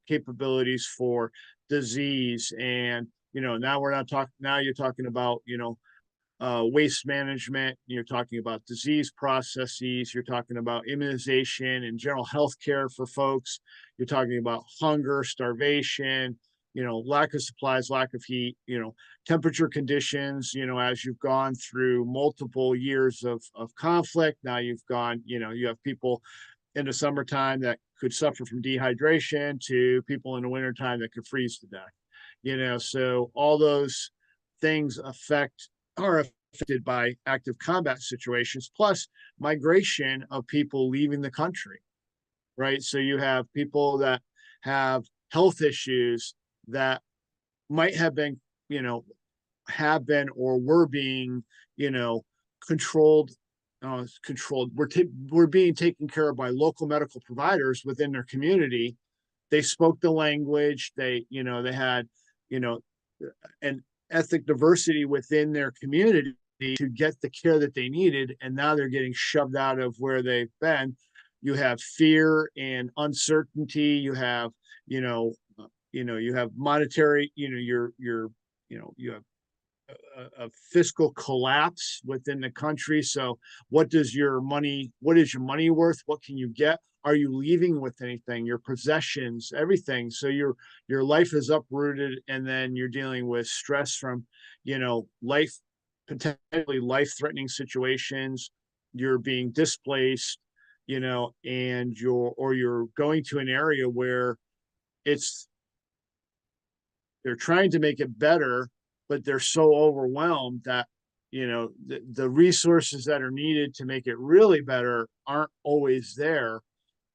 capabilities for disease. And, now you're talking about, waste management, you're talking about disease processes, you're talking about immunization and general health care for folks, you're talking about hunger, starvation, lack of supplies, lack of heat, temperature conditions, as you've gone through multiple years of conflict. Now you have people in the summertime that could suffer from dehydration to people in the wintertime that could freeze to death. So all those things are affected by active combat situations, plus migration of people leaving the country, right? So you have people that have health issues that might have been, or were being, controlled. We're being taken care of by local medical providers within their community. They spoke the language. They had, an ethnic diversity within their community to get the care that they needed, and now they're getting shoved out of where they've been. You have fear and uncertainty. You have, you have monetary, you have a fiscal collapse within the country. So what is your money worth? What can you get? Are you leaving with anything? Your possessions, everything. So your life is uprooted, and then you're dealing with stress from, potentially life-threatening situations. You're being displaced, and you're going to an area where they're trying to make it better, but they're so overwhelmed that, the resources that are needed to make it really better aren't always there.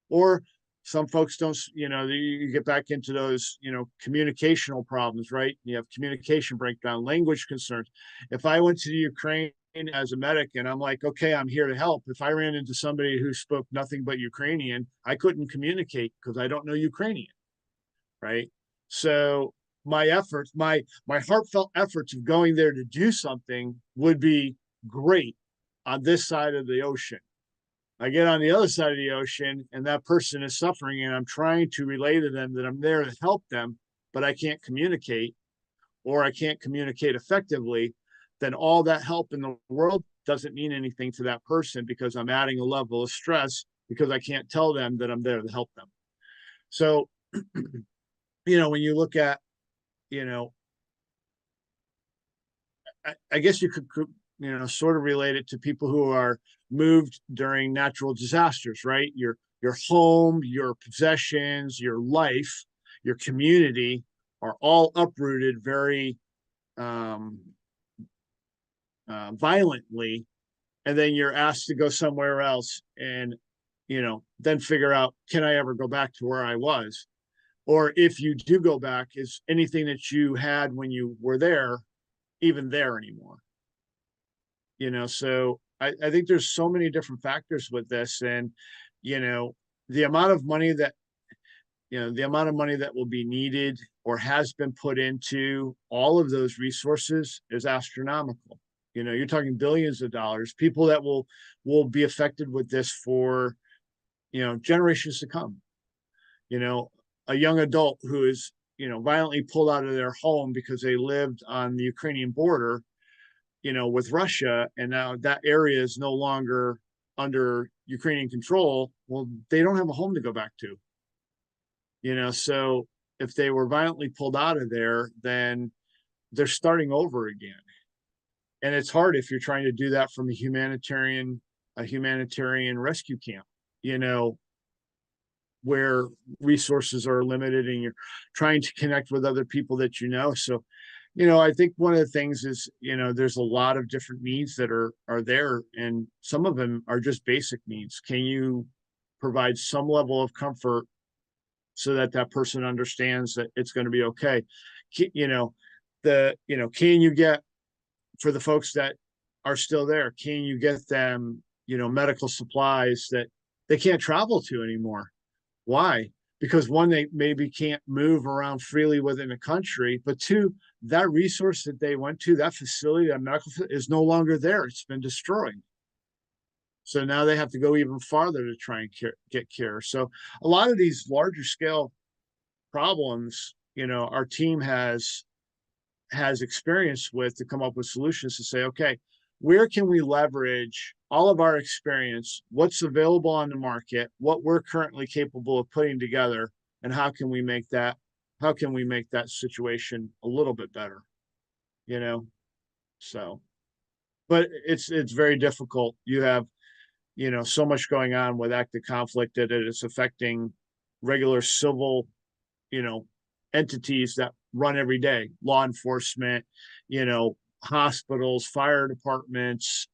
Or some folks don't, you get back into those, communicational problems, right? You have communication breakdown, language concerns. If I went to the Ukraine as a medic and I'm like, okay, I'm here to help. If I ran into somebody who spoke nothing but Ukrainian, I couldn't communicate because I don't know Ukrainian, right? So my efforts, my heartfelt efforts of going there to do something would be great on this side of the ocean. I get on the other side of the ocean and that person is suffering and I'm trying to relay to them that I'm there to help them, but I can't communicate or I can't communicate effectively, then all that help in the world doesn't mean anything to that person because I'm adding a level of stress because I can't tell them that I'm there to help them. So, when you look at, you know, I guess you could, sort of relate it to people who are moved during natural disasters, right? Your home, your possessions, your life, your community are all uprooted very um, violently, and then you're asked to go somewhere else, and then figure out, can I ever go back to where I was? Or if you do go back, is anything that you had when you were there even there anymore? So I think there's so many different factors with this, and the amount of money that will be needed or has been put into all of those resources is astronomical. You're talking billions of dollars, people that will be affected with this for generations to come. A young adult who is violently pulled out of their home because they lived on the Ukrainian border with Russia, and now that area is no longer under Ukrainian control. Well, they don't have a home to go back to. So if they were violently pulled out of there, then they're starting over again. And it's hard if you're trying to do that from a humanitarian rescue camp, where resources are limited and you're trying to connect with other people that So, I think one of the things is, there's a lot of different needs that are there, and some of them are just basic needs. Can you provide some level of comfort so that that person understands that it's going to be okay? Can you get, for the folks that are still there, can you get them, medical supplies that they can't travel to anymore? Why? Because one, they maybe can't move around freely within a country, but two, that resource that they went to, that facility, that medical facility, is no longer there. It's been destroyed. So now they have to go even farther to try and get care. So a lot of these larger scale problems, our team has experience with, to come up with solutions to say, okay, where can we leverage all of our experience, what's available on the market, what we're currently capable of putting together, and how can we make that situation a little bit better? So, but it's very difficult. You have so much going on with active conflict that it is affecting regular civil entities that run every day, law enforcement, hospitals, fire departments,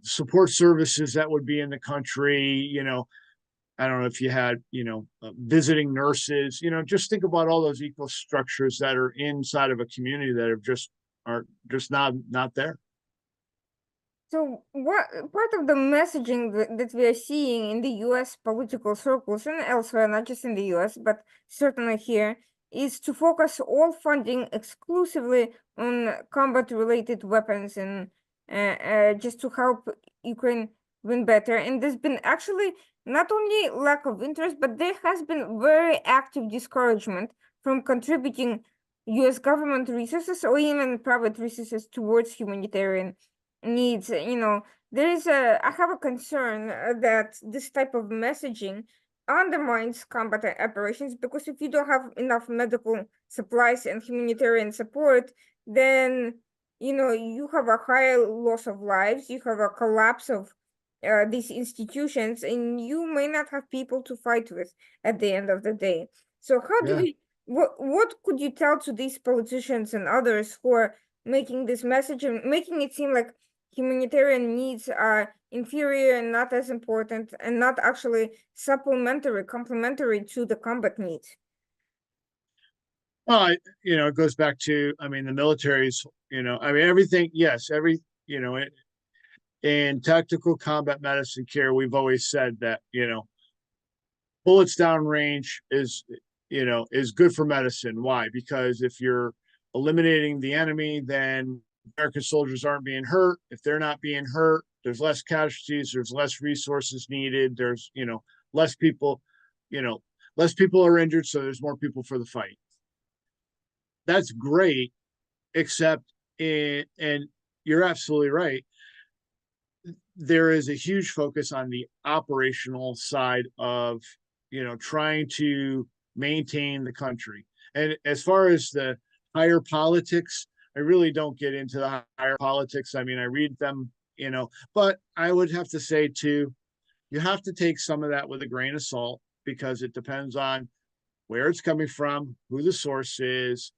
support services that would be in the country. I don't know if you had, visiting nurses, just think about all those eco structures that are inside of a community that are just not there. So what part of the messaging that we are seeing in the US political circles and elsewhere, not just in the US, but certainly here, is to focus all funding exclusively on combat-related weapons and just to help Ukraine win better. And there's been actually not only lack of interest, but there has been very active discouragement from contributing US government resources or even private resources towards humanitarian needs. I have a concern that this type of messaging undermines combat operations, because if you don't have enough medical supplies and humanitarian support, then you have a higher loss of lives, you have a collapse of these institutions, and you may not have people to fight with at the end of the day. So how do we what could you tell to these politicians and others who are making this message and making it seem like humanitarian needs are inferior and not as important and not actually complementary to the combat needs? Well, it goes back to, the military's, everything, yes, in tactical combat medicine care, we've always said that, bullets downrange is good for medicine. Why? Because if you're eliminating the enemy, then American soldiers aren't being hurt. If they're not being hurt, there's less casualties, there's less resources needed, there's, less people, less people are injured, so there's more people for the fight. That's great, except and you're absolutely right, there is a huge focus on the operational side of, trying to maintain the country. And as far as the higher politics, I really don't get into the higher politics. I mean, I read them, but I would have to say too, you have to take some of that with a grain of salt, because it depends on where it's coming from, who the source is,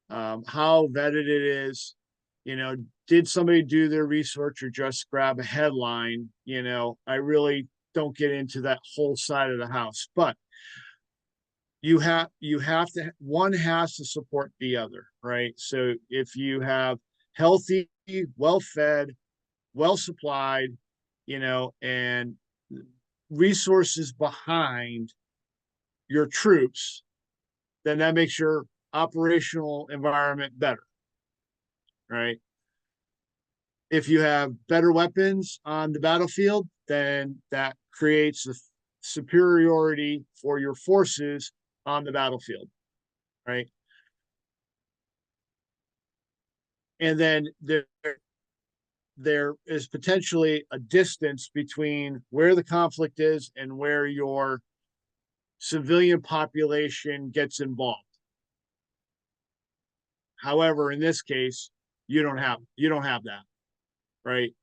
how vetted it is. Did somebody do their research or just grab a headline? I really don't get into that whole side of the house, but you have to, one has to support the other, right? So if you have healthy, well-fed, well-supplied, and resources behind your troops, then that makes your operational environment better, right? If you have better weapons on the battlefield, then that creates a superiority for your forces on the battlefield, right? And then there is potentially a distance between where the conflict is and where your civilian population gets involved. However, in this case, you don't have that, right?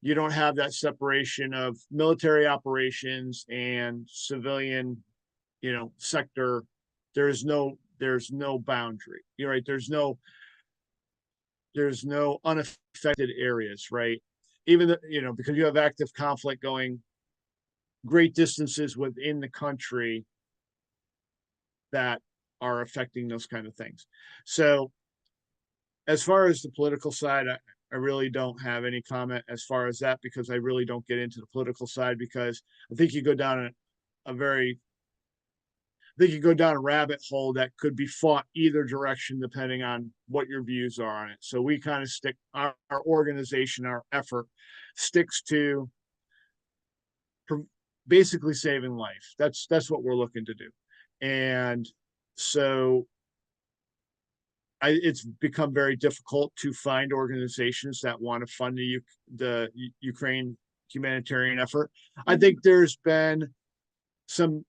You don't have that separation of military operations and civilian, sector. There's no boundary. You're right. There's no unaffected areas, right? Even because you have active conflict going great distances within the country that are affecting those kind of things. So as far as the political side, I really don't have any comment as far as that, because I really don't get into the political side, because I think you go down a rabbit hole that could be fought either direction depending on what your views are on it. So we kind of stick, our organization, our effort sticks to basically saving life. That's what we're looking to do. And so it's become very difficult to find organizations that want to fund the Ukraine humanitarian effort. I think there's been some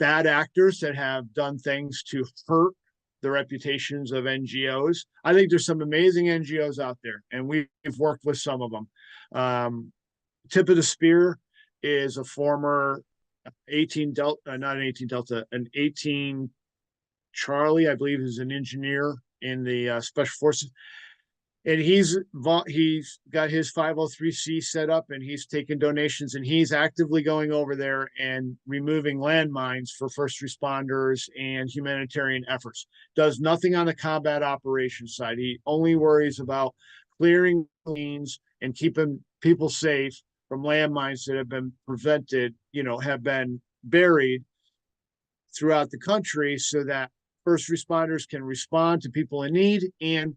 bad actors that have done things to hurt the reputations of NGOs. I think there's some amazing NGOs out there, and we've worked with some of them. Tip of the spear is a former 18 Delta, not an 18 Delta, an 18 Charlie, I believe, is an engineer in the special forces, and he's got his 503c set up, and he's taking donations, and he's actively going over there and removing landmines for first responders and humanitarian efforts. Does nothing on the combat operations side. He only worries about clearing lanes and keeping people safe from landmines that have been prevented, have been buried throughout the country, so that first responders can respond to people in need and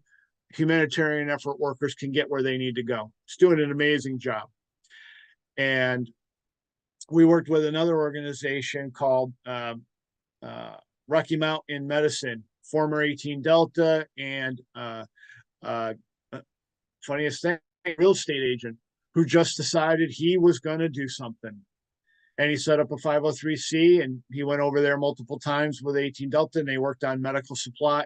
humanitarian effort workers can get where they need to go. It's doing an amazing job. And we worked with another organization called Rocky Mountain Medicine, former 18 Delta, and funniest thing, real estate agent who just decided he was going to do something. And he set up a 503c, and he went over there multiple times with 18 Delta, and they worked on medical supply,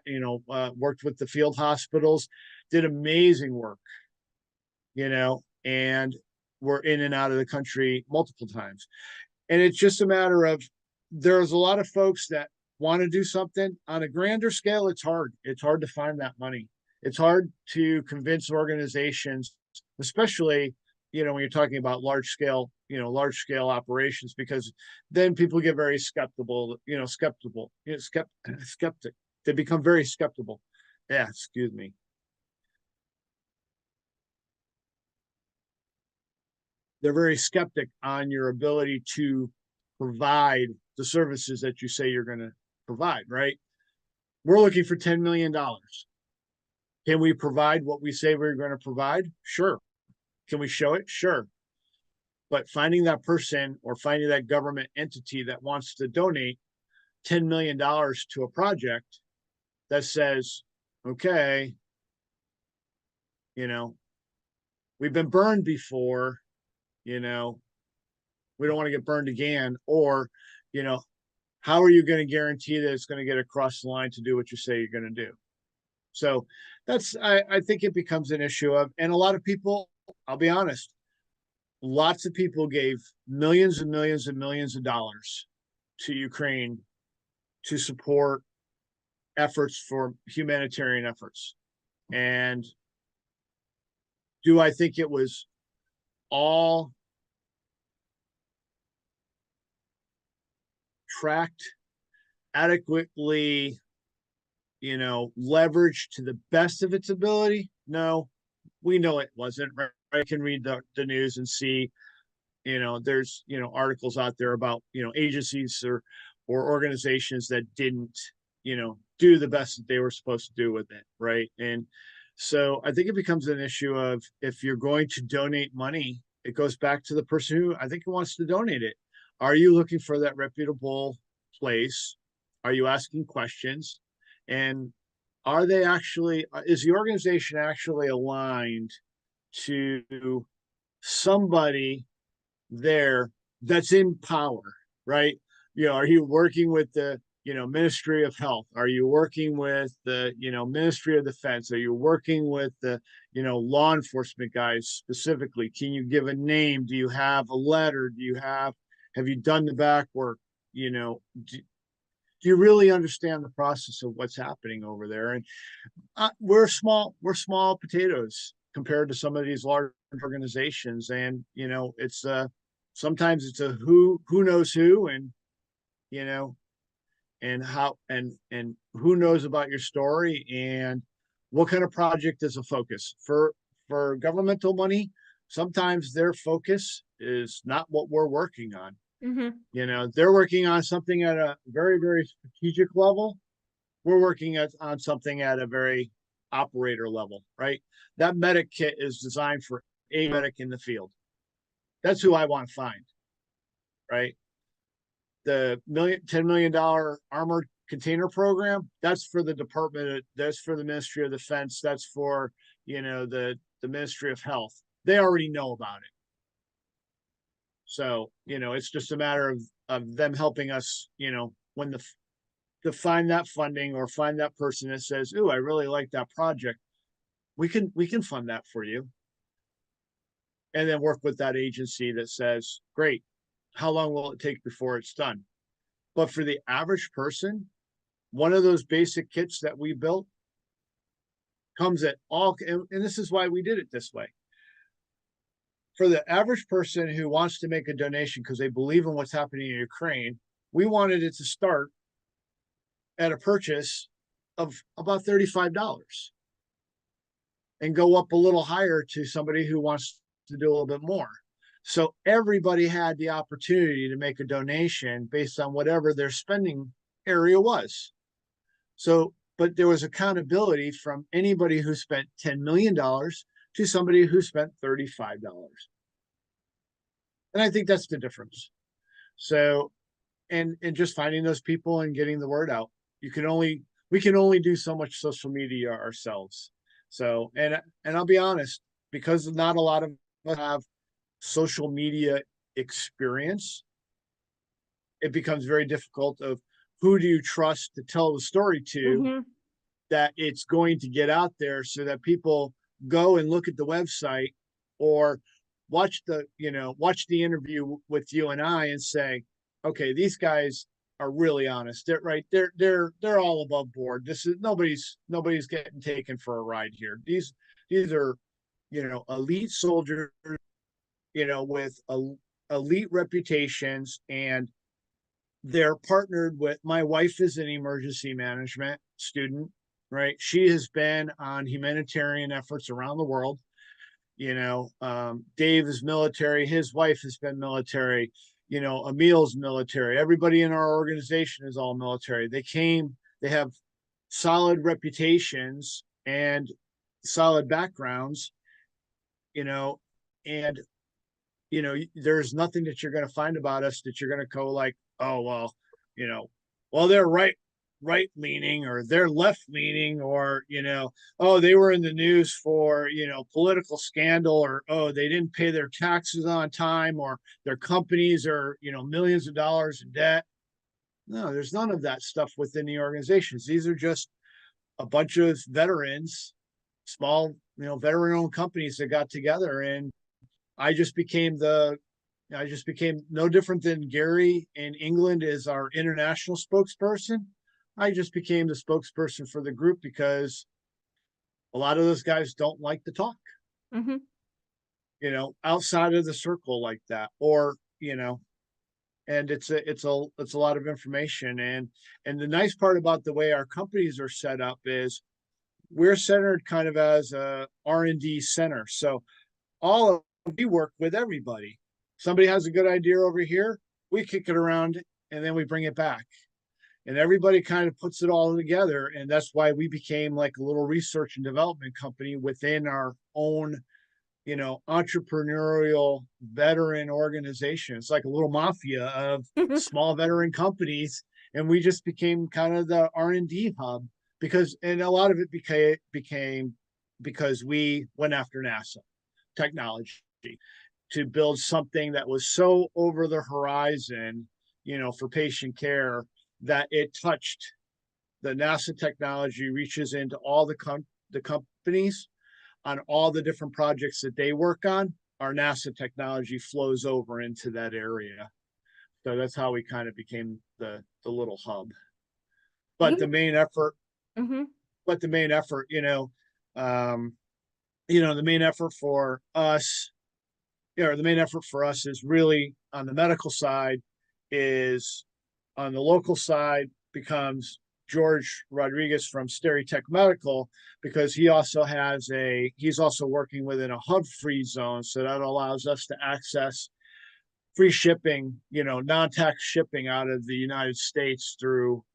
worked with the field hospitals, did amazing work, and were in and out of the country multiple times. And it's just a matter of, there's a lot of folks that want to do something on a grander scale. It's hard to find that money. It's hard to convince organizations, especially when you're talking about large scale operations, because then people get very skeptical. Skeptic. They become very skeptical. Yeah, excuse me. They're very skeptic on your ability to provide the services that you say you're going to provide, right? We're looking for $10 million. Can we provide what we say we're going to provide? Sure. Can we show it? Sure. But finding that person or finding that government entity that wants to donate $10 million to a project that says, okay, you know, we've been burned before, you know, we don't want to get burned again. Or, you know, how are you going to guarantee that it's going to get across the line to do what you say you're going to do? So that's, I think it becomes an issue of, and a lot of people, I'll be honest, lots of people gave millions and millions and millions of dollars to Ukraine to support efforts for humanitarian efforts. And do I think it was all tracked adequately, leveraged to the best of its ability? No, we know it wasn't. Right? I can read the news and see, there's, articles out there about, agencies or organizations that didn't, do the best that they were supposed to do with it. Right. And so I think it becomes an issue of, if you're going to donate money, it goes back to the person who I think wants to donate it. Are you looking for that reputable place? Are you asking questions? And are they actually, is the organization actually aligned to somebody there that's in power, right? Are you working with the, Ministry of Health? Are you working with the, Ministry of Defense? Are you working with the, law enforcement guys specifically? Can you give a name? Do you have a letter? Have you done the back work? Do you really understand the process of what's happening over there? And we're small potatoes compared to some of these large organizations. And, it's sometimes it's a who knows who, and, and how, and who knows about your story, and what kind of project is a focus for governmental money. Sometimes their focus is not what we're working on. They're working on something at a very, very strategic level. We're working on something at a very operator level, right? That medic kit is designed for a medic in the field. That's who I want to find, right? The $10 million armored container program, that's for that's for the Ministry of Defense. That's for, the Ministry of Health. They already know about it. So, it's just a matter of them helping us, when to find that funding or find that person that says, "Ooh, I really like that project. We can fund that for you." And then work with that agency that says, "Great. How long will it take before it's done?" But for the average person, one of those basic kits that we built comes at all, and this is why we did it this way. For the average person who wants to make a donation because they believe in what's happening in Ukraine, we wanted it to start at a purchase of about $35 and go up a little higher to somebody who wants to do a little bit more. So everybody had the opportunity to make a donation based on whatever their spending area was. So, but there was accountability from anybody who spent $10 million to somebody who spent $35. And I think that's the difference. So, and just finding those people and getting the word out. We can only do so much social media ourselves. So, and I'll be honest, because not a lot of us have social media experience, it becomes very difficult of who do you trust to tell the story to, that it's going to get out there so that people go and look at the website or watch the interview with you and I and say, okay, these guys are really honest. They're all above board. This is nobody's getting taken for a ride here. These are, elite soldiers, with elite reputations, and they're partnered with, my wife is an emergency management student, right? She has been on humanitarian efforts around the world. Dave is military. His wife has been military. Emil's military. Everybody in our organization is all military. They have solid reputations and solid backgrounds, and there's nothing that you're going to find about us that you're going to go like, oh, well, well, they're right leaning or they're left leaning, or, oh, they were in the news for, political scandal, or, oh, they didn't pay their taxes on time, or their companies are, millions of dollars in debt. No, there's none of that stuff within the organizations. These are just a bunch of veterans, small, veteran owned companies that got together, and I just became no different than Gary in England is our international spokesperson. I just became the spokesperson for the group because a lot of those guys don't like to talk, Mm-hmm. Outside of the circle like that, or, and it's a lot of information. And the nice part about the way our companies are set up is we're centered kind of as a R&D center. So we work with everybody. Somebody has a good idea over here, we kick it around and then we bring it back. And everybody kind of puts it all together. And that's why we became like a little research and development company within our own, entrepreneurial veteran organization. It's like a little mafia of small veteran companies. And we just became kind of the R&D hub and a lot of it became because we went after NASA technology to build something that was so over the horizon, for patient care, that it touched the NASA technology, reaches into all the companies on all the different projects that they work on. Our NASA technology flows over into that area. So that's how we kind of became the little hub. But the main effort, Mm-hmm. the main effort for us, the main effort for us is really on the medical side, is on the local side becomes George Rodriguez from Stereotech Medical, because he's also working within a hub free zone. So that allows us to access free shipping, non-tax shipping out of the United States through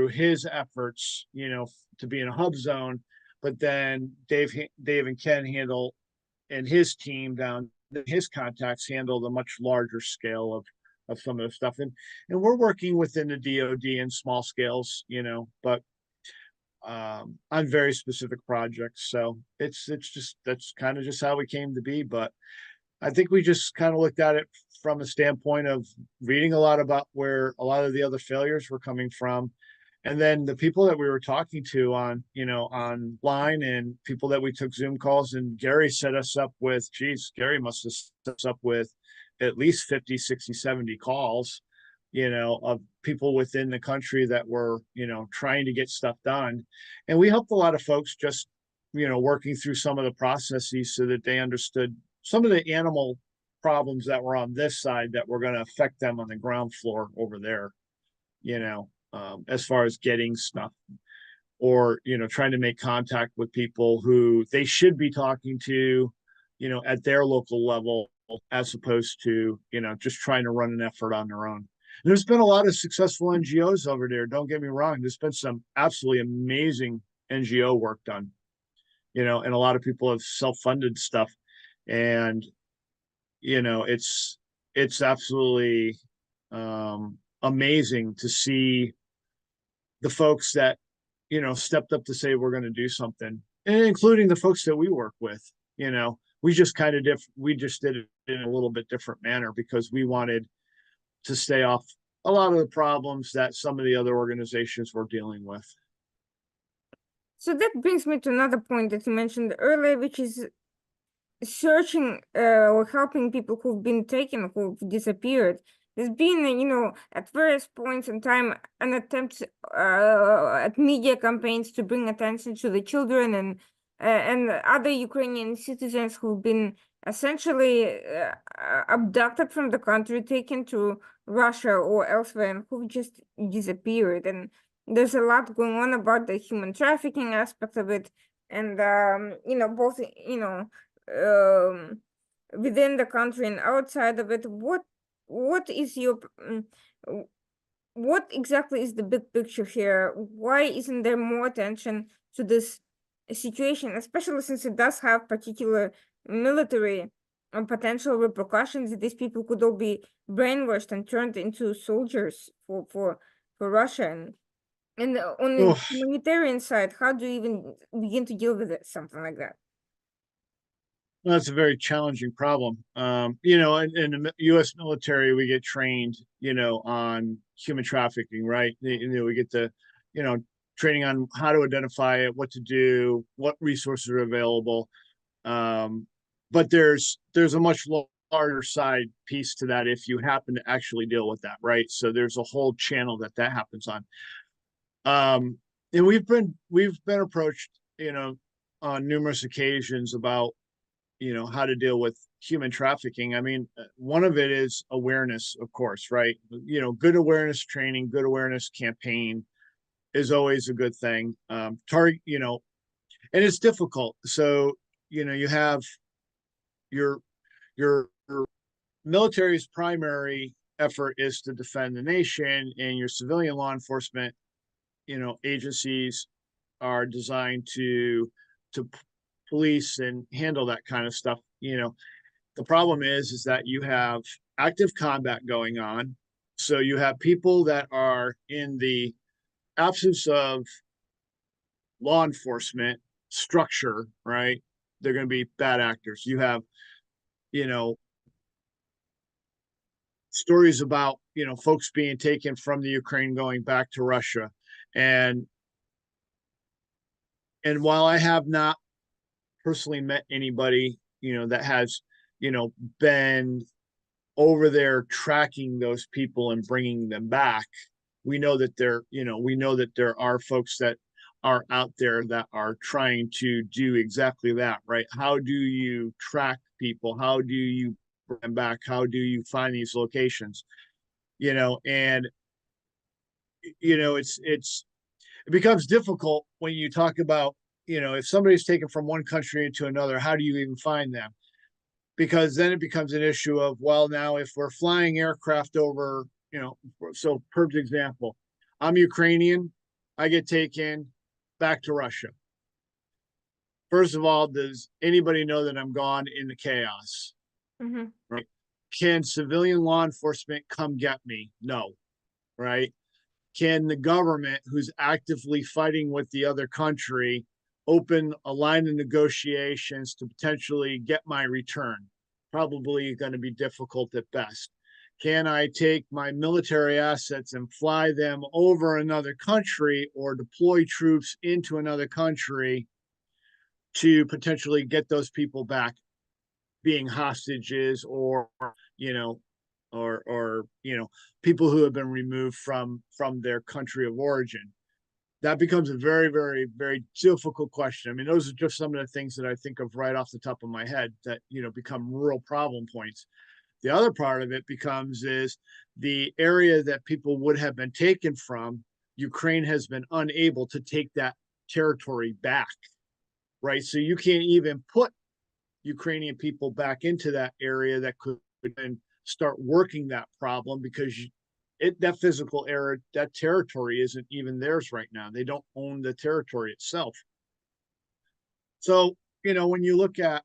his efforts, to be in a hub zone. But then Dave and Ken handle, and his team down, his contacts handle the much larger scale of some of the stuff. And we're working within the DoD in small scales, but on very specific projects. So it's just, that's kind of just how we came to be. But I think we just kind of looked at it from a standpoint of reading a lot about where a lot of the other failures were coming from. And then the people that we were talking to on, online, and people that we took Zoom calls, and Gary set us up with, Gary must have set us up with at least 50, 60, 70 calls, of people within the country that were, trying to get stuff done. And we helped a lot of folks just, working through some of the processes so that they understood some of the animal problems that were on this side that were going to affect them on the ground floor over there, as far as getting stuff, or, trying to make contact with people who they should be talking to, at their local level, as opposed to, just trying to run an effort on their own. And there's been a lot of successful NGOs over there. Don't get me wrong. There's been some absolutely amazing NGO work done, and a lot of people have self-funded stuff. And, it's absolutely amazing to see the folks that, stepped up to say we're going to do something, and including the folks that we work with. We just kind of we just did it in a little bit different manner because we wanted to stay off a lot of the problems that some of the other organizations were dealing with. So that brings me to another point that you mentioned earlier, which is searching or helping people who've been taken, who've disappeared. There's been, at various points in time, an attempt at media campaigns to bring attention to the children and other Ukrainian citizens who've been essentially abducted from the country, taken to Russia or elsewhere, and who've just disappeared. And there's a lot going on about the human trafficking aspect of it, and both within the country and outside of it. What is your what exactly is the big picture here? Why isn't there more attention to this situation, especially since it does have particular military potential repercussions. These people could all be brainwashed and turned into soldiers for Russia. And on the Oh, humanitarian side, how do you even begin to deal with it, something like that? that's a very challenging problem. In the U.S. military, we get trained, on human trafficking, right? We get the, you know, training on how to identify it, what to do, what resources are available. But there's a much larger side piece to that if you happen to actually deal with that, right? So there's a whole channel that happens on. And we've been approached, on numerous occasions about how to deal with human trafficking. I mean, one of it is awareness, of course, right? Good awareness training, good awareness campaign is always a good thing. And it's difficult. So you have your your military's primary effort is to defend the nation, and your civilian law enforcement agencies are designed to police and handle that kind of stuff. The problem is that you have active combat going on. So you have people that are in the absence of law enforcement structure, right? They're going to be bad actors. You have, you know, stories about, folks being taken from the Ukraine going back to Russia. And while I have not personally met anybody, that has, been over there tracking those people and bringing them back, we know that there are folks that are out there that are trying to do exactly that, right? How do you track people? How do you bring them back? How do you find these locations? And it becomes difficult when you talk about, if somebody's taken from one country into another, how do you even find them? Because then it becomes an issue of, well, now if we're flying aircraft over, so perfect example, I'm Ukrainian, I get taken back to Russia. First of all, does anybody know that I'm gone in the chaos? Mm-hmm. Right? Can civilian law enforcement come get me? No. Right? Can the government, who's actively fighting with the other country, open a line of negotiations to potentially get my return? Probably going to be difficult at best. Can I take my military assets and fly them over another country or deploy troops into another country to potentially get those people back, being hostages or, you know, or people who have been removed from their country of origin? That becomes a very, very, very difficult question. I mean, those are just some of the things that I think of right off the top of my head that become real problem points. The other part of it becomes is the area that people would have been taken from. Ukraine has been unable to take that territory back, right? So you can't even put Ukrainian people back into that area that could then start working that problem, because that physical area, that territory isn't even theirs right now. They don't own the territory itself. So, when you look at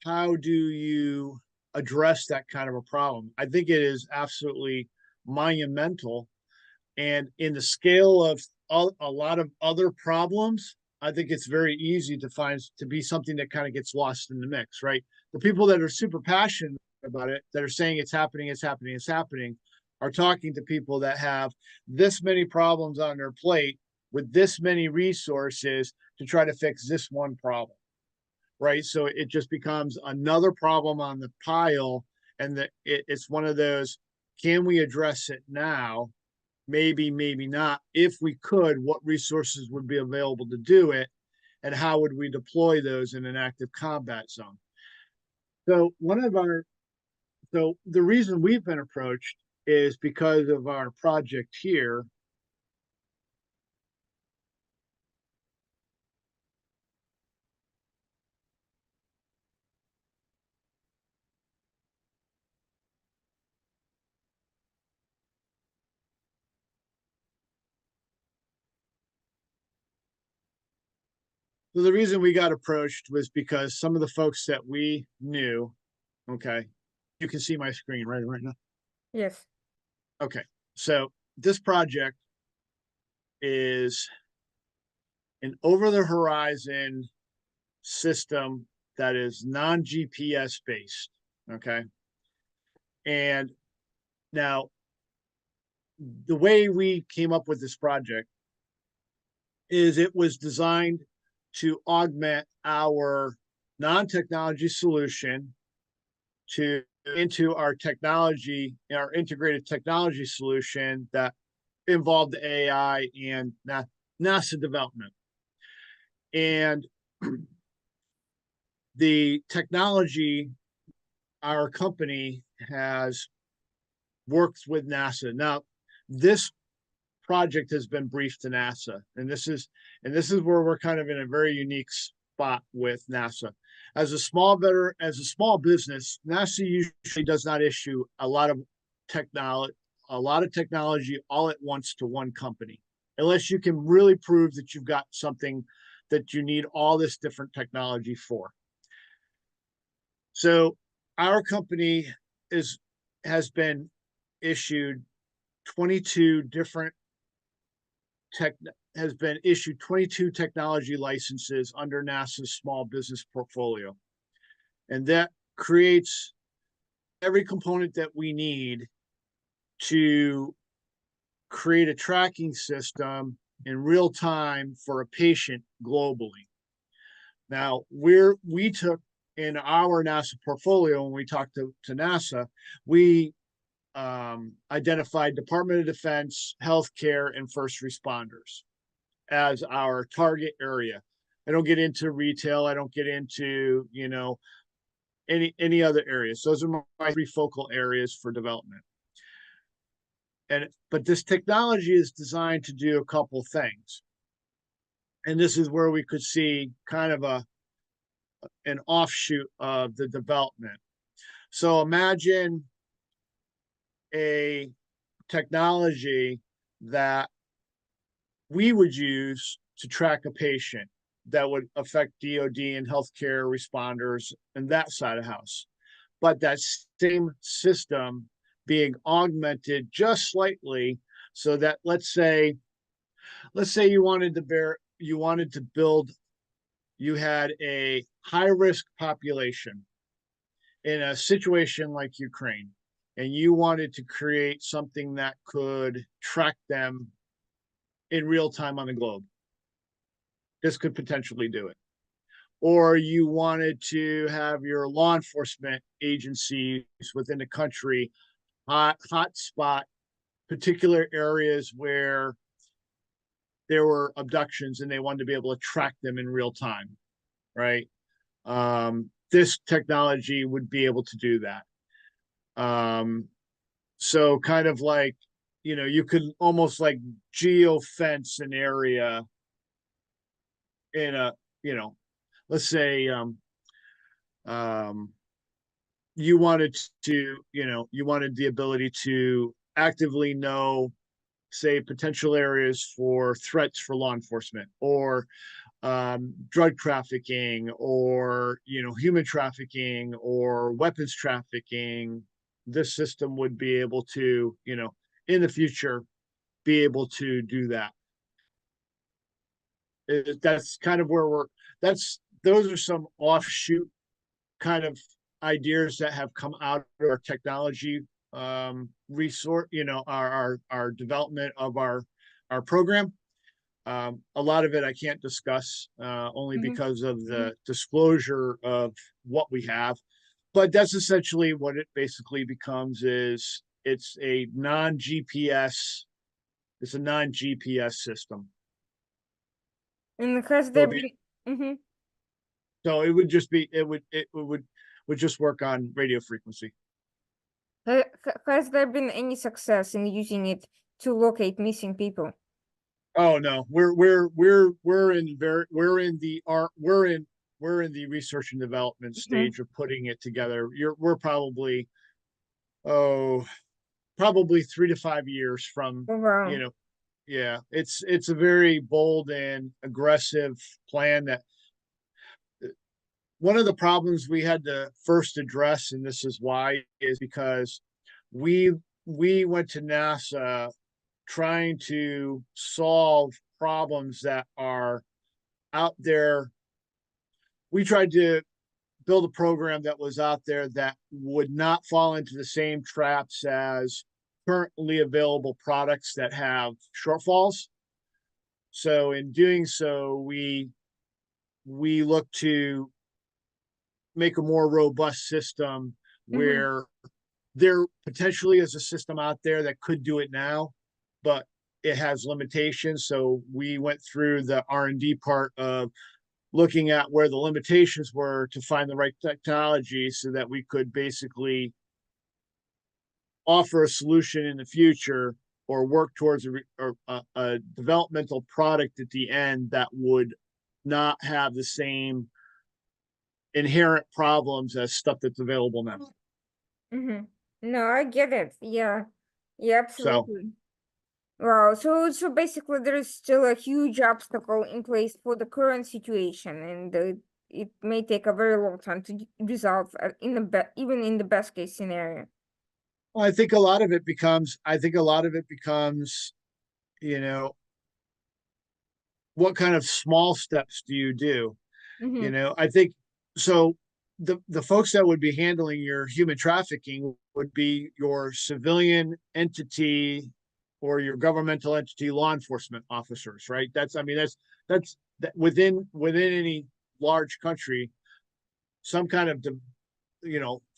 how do you address that kind of a problem, I think it is absolutely monumental. And in the scale of a lot of other problems, I think it's very easy to be something that kind of gets lost in the mix, right? The people that are super passionate about it, that are saying it's happening, it's happening, it's happening, are talking to people that have this many problems on their plate with this many resources to try to fix this one problem, right? So it just becomes another problem on the pile. And it's one of those, can we address it now? Maybe, maybe not. If we could, what resources would be available to do it? And how would we deploy those in an active combat zone? So the reason we've been approached is because of our project here. So the reason we got approached was because some of the folks that we knew Okay. You can see my screen right now. Yes. Okay. So this project is an over the horizon system that is non-GPS based. Okay. And now the way we came up with this project is it was designed to augment our non-technology solution to into our technology, our integrated technology solution that involved AI and NASA development. And the technology our company has worked with NASA. Now, this project has been briefed to NASA, and this is where we're kind of in a very unique spot with NASA. As a small business, NASA usually does not issue a lot of technology all at once to one company, unless you can really prove that you've got something that you need all this different technology for. So our company has been issued 22 different has been issued 22 technology licenses under NASA's small business portfolio. And that creates every component that we need to create a tracking system in real time for a patient globally. Now, we took in our NASA portfolio, when we talked to NASA, we identified Department of Defense, healthcare, and first responders as our target area. I don't get into retail. I don't get into, any other areas. Those are my three focal areas for development. But this technology is designed to do a couple things. And this is where we could see kind of an offshoot of the development. So imagine a technology that we would use to track a patient that would affect DOD and healthcare responders and that side of the house. But that same system being augmented just slightly so that let's say you had a high risk population in a situation like Ukraine, and you wanted to create something that could track them in real time on the globe. This could potentially do it. Or you wanted to have your law enforcement agencies within the country hot spot particular areas where there were abductions and they wanted to be able to track them in real time, right? This technology would be able to do that. So kind of like, you could almost like geofence an area in a, let's say you wanted you wanted the ability to actively know, say, potential areas for threats for law enforcement or drug trafficking or human trafficking or weapons trafficking. This system would be able to in the future be able to do that. That's kind of where those are some offshoot kind of ideas that have come out of our technology resource, our development of our program. A lot of it I can't discuss only because of the disclosure of what we have, but that's essentially what it basically becomes. Is it's a non-GPS system. And has there been So it would just be it would just work on radio frequency. has there been any success in using it to locate missing people? Oh no, we're in the research and development stage of putting it together. We're probably 3 to 5 years from Wow. Yeah, it's a very bold and aggressive plan that one of the problems we had to first address, and this is why, is because we we went to NASA trying to solve problems that are out there. We tried to build a program that was out there that would not fall into the same traps as currently available products that have shortfalls. So in doing so, we look to make a more robust system Mm-hmm. where there potentially is a system out there that could do it now, but it has limitations. So we went through the R&D part of looking at where the limitations were to find the right technology so that we could basically offer a solution in the future or work towards a developmental product at the end that would not have the same inherent problems as stuff that's available now. Mm-hmm. No, I get it. Yeah. Yeah, So absolutely. Wow. So basically, there is still a huge obstacle in place for the current situation, and it may take a very long time to resolve in the even in the best case scenario. I think a lot of it becomes, you know, what kind of small steps do you do? Mm-hmm. I think so. The folks that would be handling your human trafficking would be your civilian entity or your governmental entity law enforcement officers, right? That's that within any large country, some kind of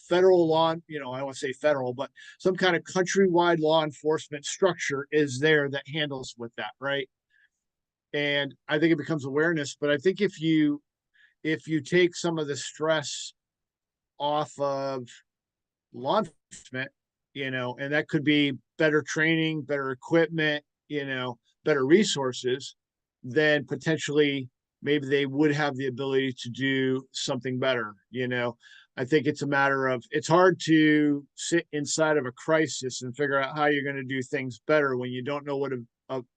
federal law, I won't say federal, but some kind of countrywide law enforcement structure is there that handles with that, right? And I think it becomes awareness, but I think if you take some of the stress off of law enforcement, and that could be better training, better equipment, better resources, then potentially maybe they would have the ability to do something better. I think it's a matter of, it's hard to sit inside of a crisis and figure out how you're going to do things better when you don't know what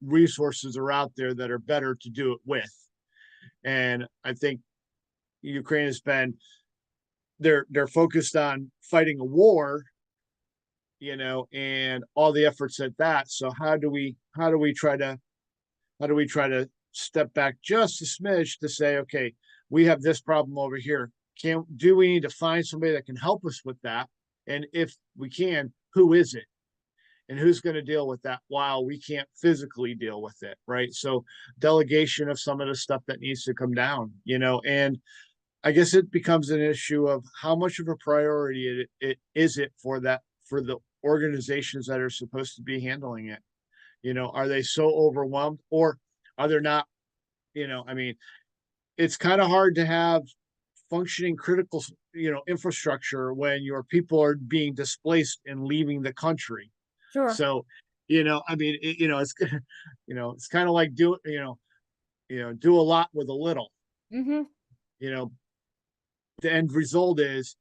resources are out there that are better to do it with. And I think Ukraine has been, they're focused on fighting a war, and all the efforts at that. So how do we try to step back just a smidge to say, okay, we have this problem over here. Do we need to find somebody that can help us with that? And if we can, who is it? And who's going to deal with that while we can't physically deal with it, right? So delegation of some of the stuff that needs to come down, and I guess it becomes an issue of how much of a priority it is it for the organizations that are supposed to be handling it. Are they so overwhelmed, or are they not? I mean, it's kind of hard to have functioning critical, infrastructure when your people are being displaced and leaving the country. Sure. So, I mean, it's it's kind of like do a lot with a little. Mm-hmm. You know, the end result is,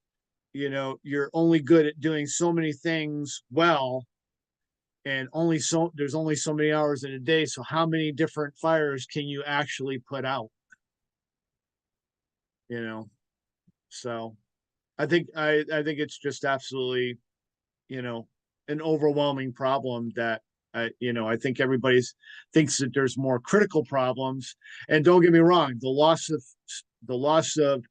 you're only good at doing so many things well, and there's only so many hours in a day. So how many different fires can you actually put out? You know, so I think it's just absolutely, you know, an overwhelming problem that I think everybody's thinks that there's more critical problems. And don't get me wrong, the loss of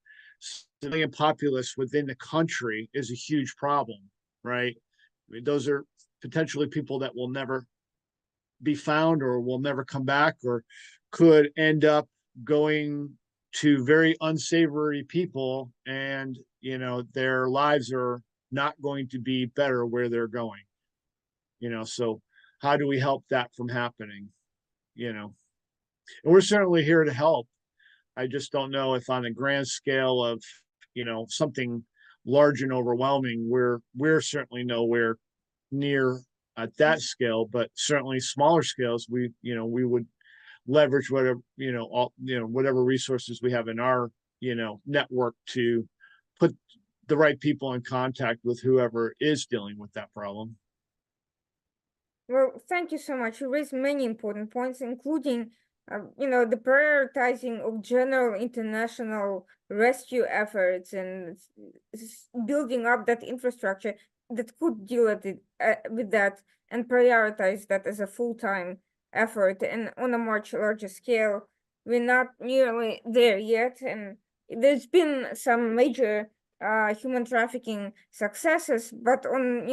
civilian populace within the country is a huge problem, right? I mean, those are potentially people that will never be found or will never come back or could end up going to very unsavory people, and their lives are not going to be better where they're going. So how do we help that from happening? And we're certainly here to help. I just don't know if on a grand scale of something large and overwhelming, we're certainly nowhere near at that scale, but certainly smaller scales, we would leverage whatever resources we have in our network to put the right people in contact with whoever is dealing with that problem. Well, thank you so much. You raised many important points, including the prioritizing of general international rescue efforts and building up that infrastructure that could deal with that and prioritize that as a full-time effort and on a much larger scale. We're not nearly there yet, and there's been some major human trafficking successes, but on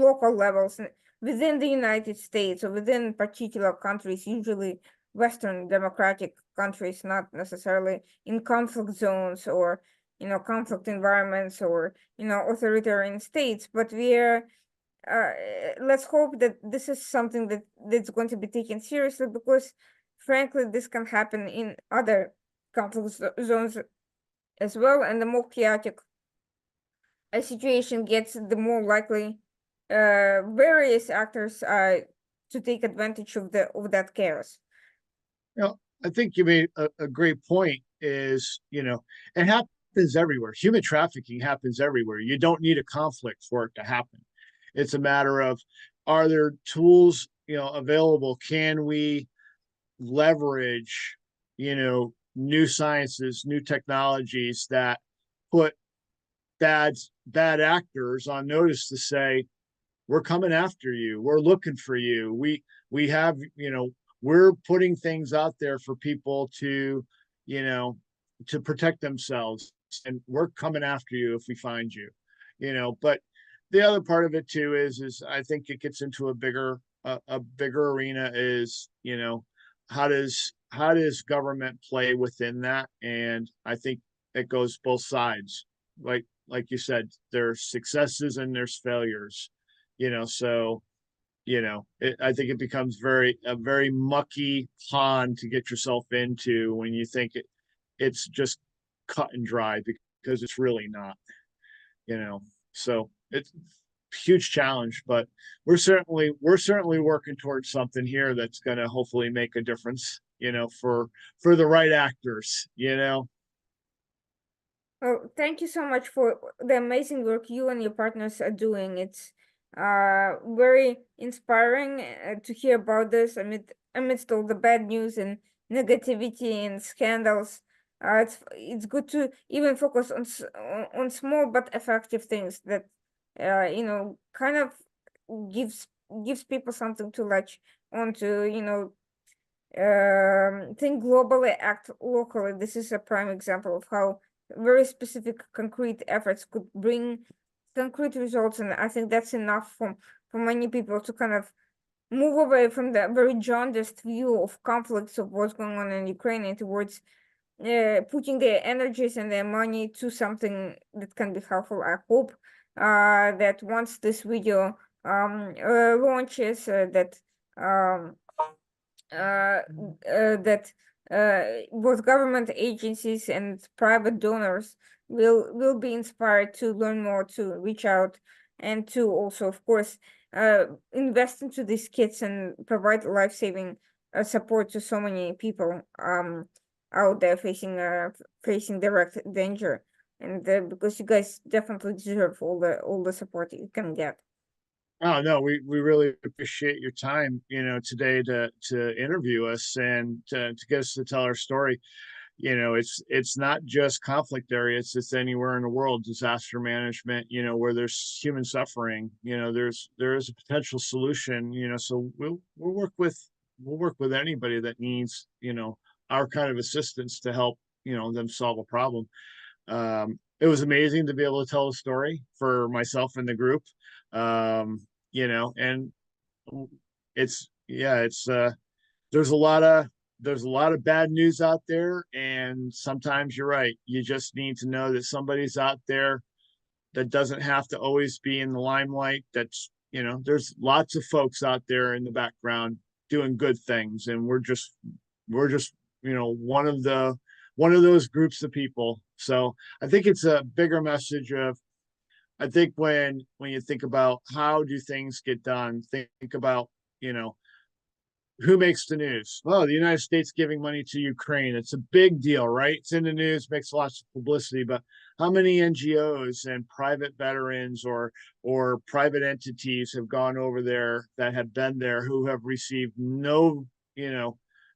local levels within the United States or within particular countries, usually Western democratic countries, not necessarily in conflict zones or conflict environments or authoritarian states. But uh, let's hope that this is something that's going to be taken seriously, because frankly, this can happen in other conflict zones as well, and the more chaotic a situation gets, the more likely various actors to take advantage of that chaos. I think you made a great point. It happens everywhere. Human trafficking happens everywhere. You don't need a conflict for it to happen. It's a matter of, are there tools available? Can we leverage new sciences, new technologies that put bad actors on notice to say, we're coming after you, we're looking for you, we have we're putting things out there for people to protect themselves, and we're coming after you if we find you. But the other part of it too is I think it gets into a bigger arena, is how does government play within that? And I think it goes both sides. Like you said, there's successes and there's failures. So I think it becomes a very mucky pond to get yourself into when you think it's just cut and dry, because it's really not. So it's a huge challenge, but we're certainly working towards something here that's going to hopefully make a difference, for the right actors. Well, thank you so much for the amazing work you and your partners are doing. It's very inspiring to hear about this amidst all the bad news and negativity and scandals. It's good to even focus on small but effective things that kind of gives gives people something to latch onto. Think globally, act locally. This is a prime example of how very specific, concrete efforts could bring concrete results, and I think that's enough for many people to kind of move away from the very jaundiced view of conflicts of what's going on in Ukraine and towards putting their energies and their money to something that can be helpful. I hope that once this video launches, um, that both government agencies and private donors will be inspired to learn more, to reach out, and to also, of course, invest into these kits and provide life-saving support to so many people out there facing direct danger. And because you guys definitely deserve all the support you can get. Oh no, we really appreciate your time, today to interview us and to get us to tell our story. It's not just conflict areas, it's anywhere in the world, disaster management, where there's human suffering, there is a potential solution, so we'll work with anybody that needs, our kind of assistance to help, them solve a problem. It was amazing to be able to tell a story for myself and the group. And it's there's a lot of bad news out there, and sometimes you're right. You just need to know that somebody's out there that doesn't have to always be in the limelight. There's lots of folks out there in the background doing good things, and we're just one of those groups of people. So I think it's a bigger message of, I think when you think about how do things get done, think about, who makes the news? Oh, the United States giving money to Ukraine. It's a big deal, right? It's in the news, makes lots of publicity, but how many NGOs and private veterans or private entities have gone over there, that have been there, who have received no,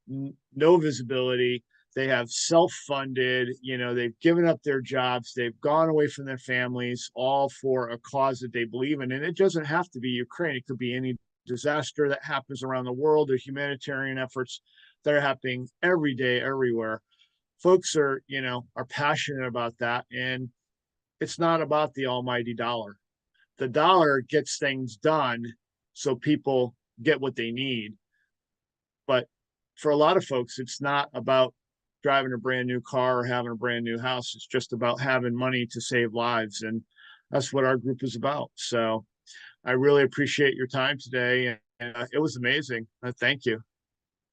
no visibility. They have self-funded, they've given up their jobs, they've gone away from their families, all for a cause that they believe in. And it doesn't have to be Ukraine. It could be any disaster that happens around the world, or humanitarian efforts that are happening every day, everywhere. Folks are passionate about that. And it's not about the almighty dollar. The dollar gets things done so people get what they need. But for a lot of folks, it's not about driving a brand new car or having a brand new house. It's just about having money to save lives. And that's what our group is about. So I really appreciate your time today. And it was amazing. Thank you.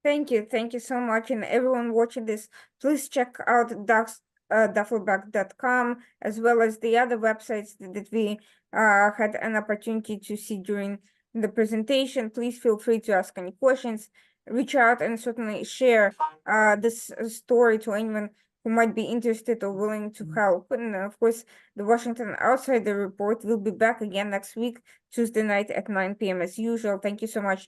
Thank you. Thank you so much. And everyone watching this, please check out duffelbag.com, as well as the other websites that we had an opportunity to see during the presentation. Please feel free to ask any questions, reach out, and certainly share this story to anyone who might be interested or willing to help. And of course, the Washington Outsider Report will be back again next week, Tuesday night at 9 p.m. as usual. Thank you so much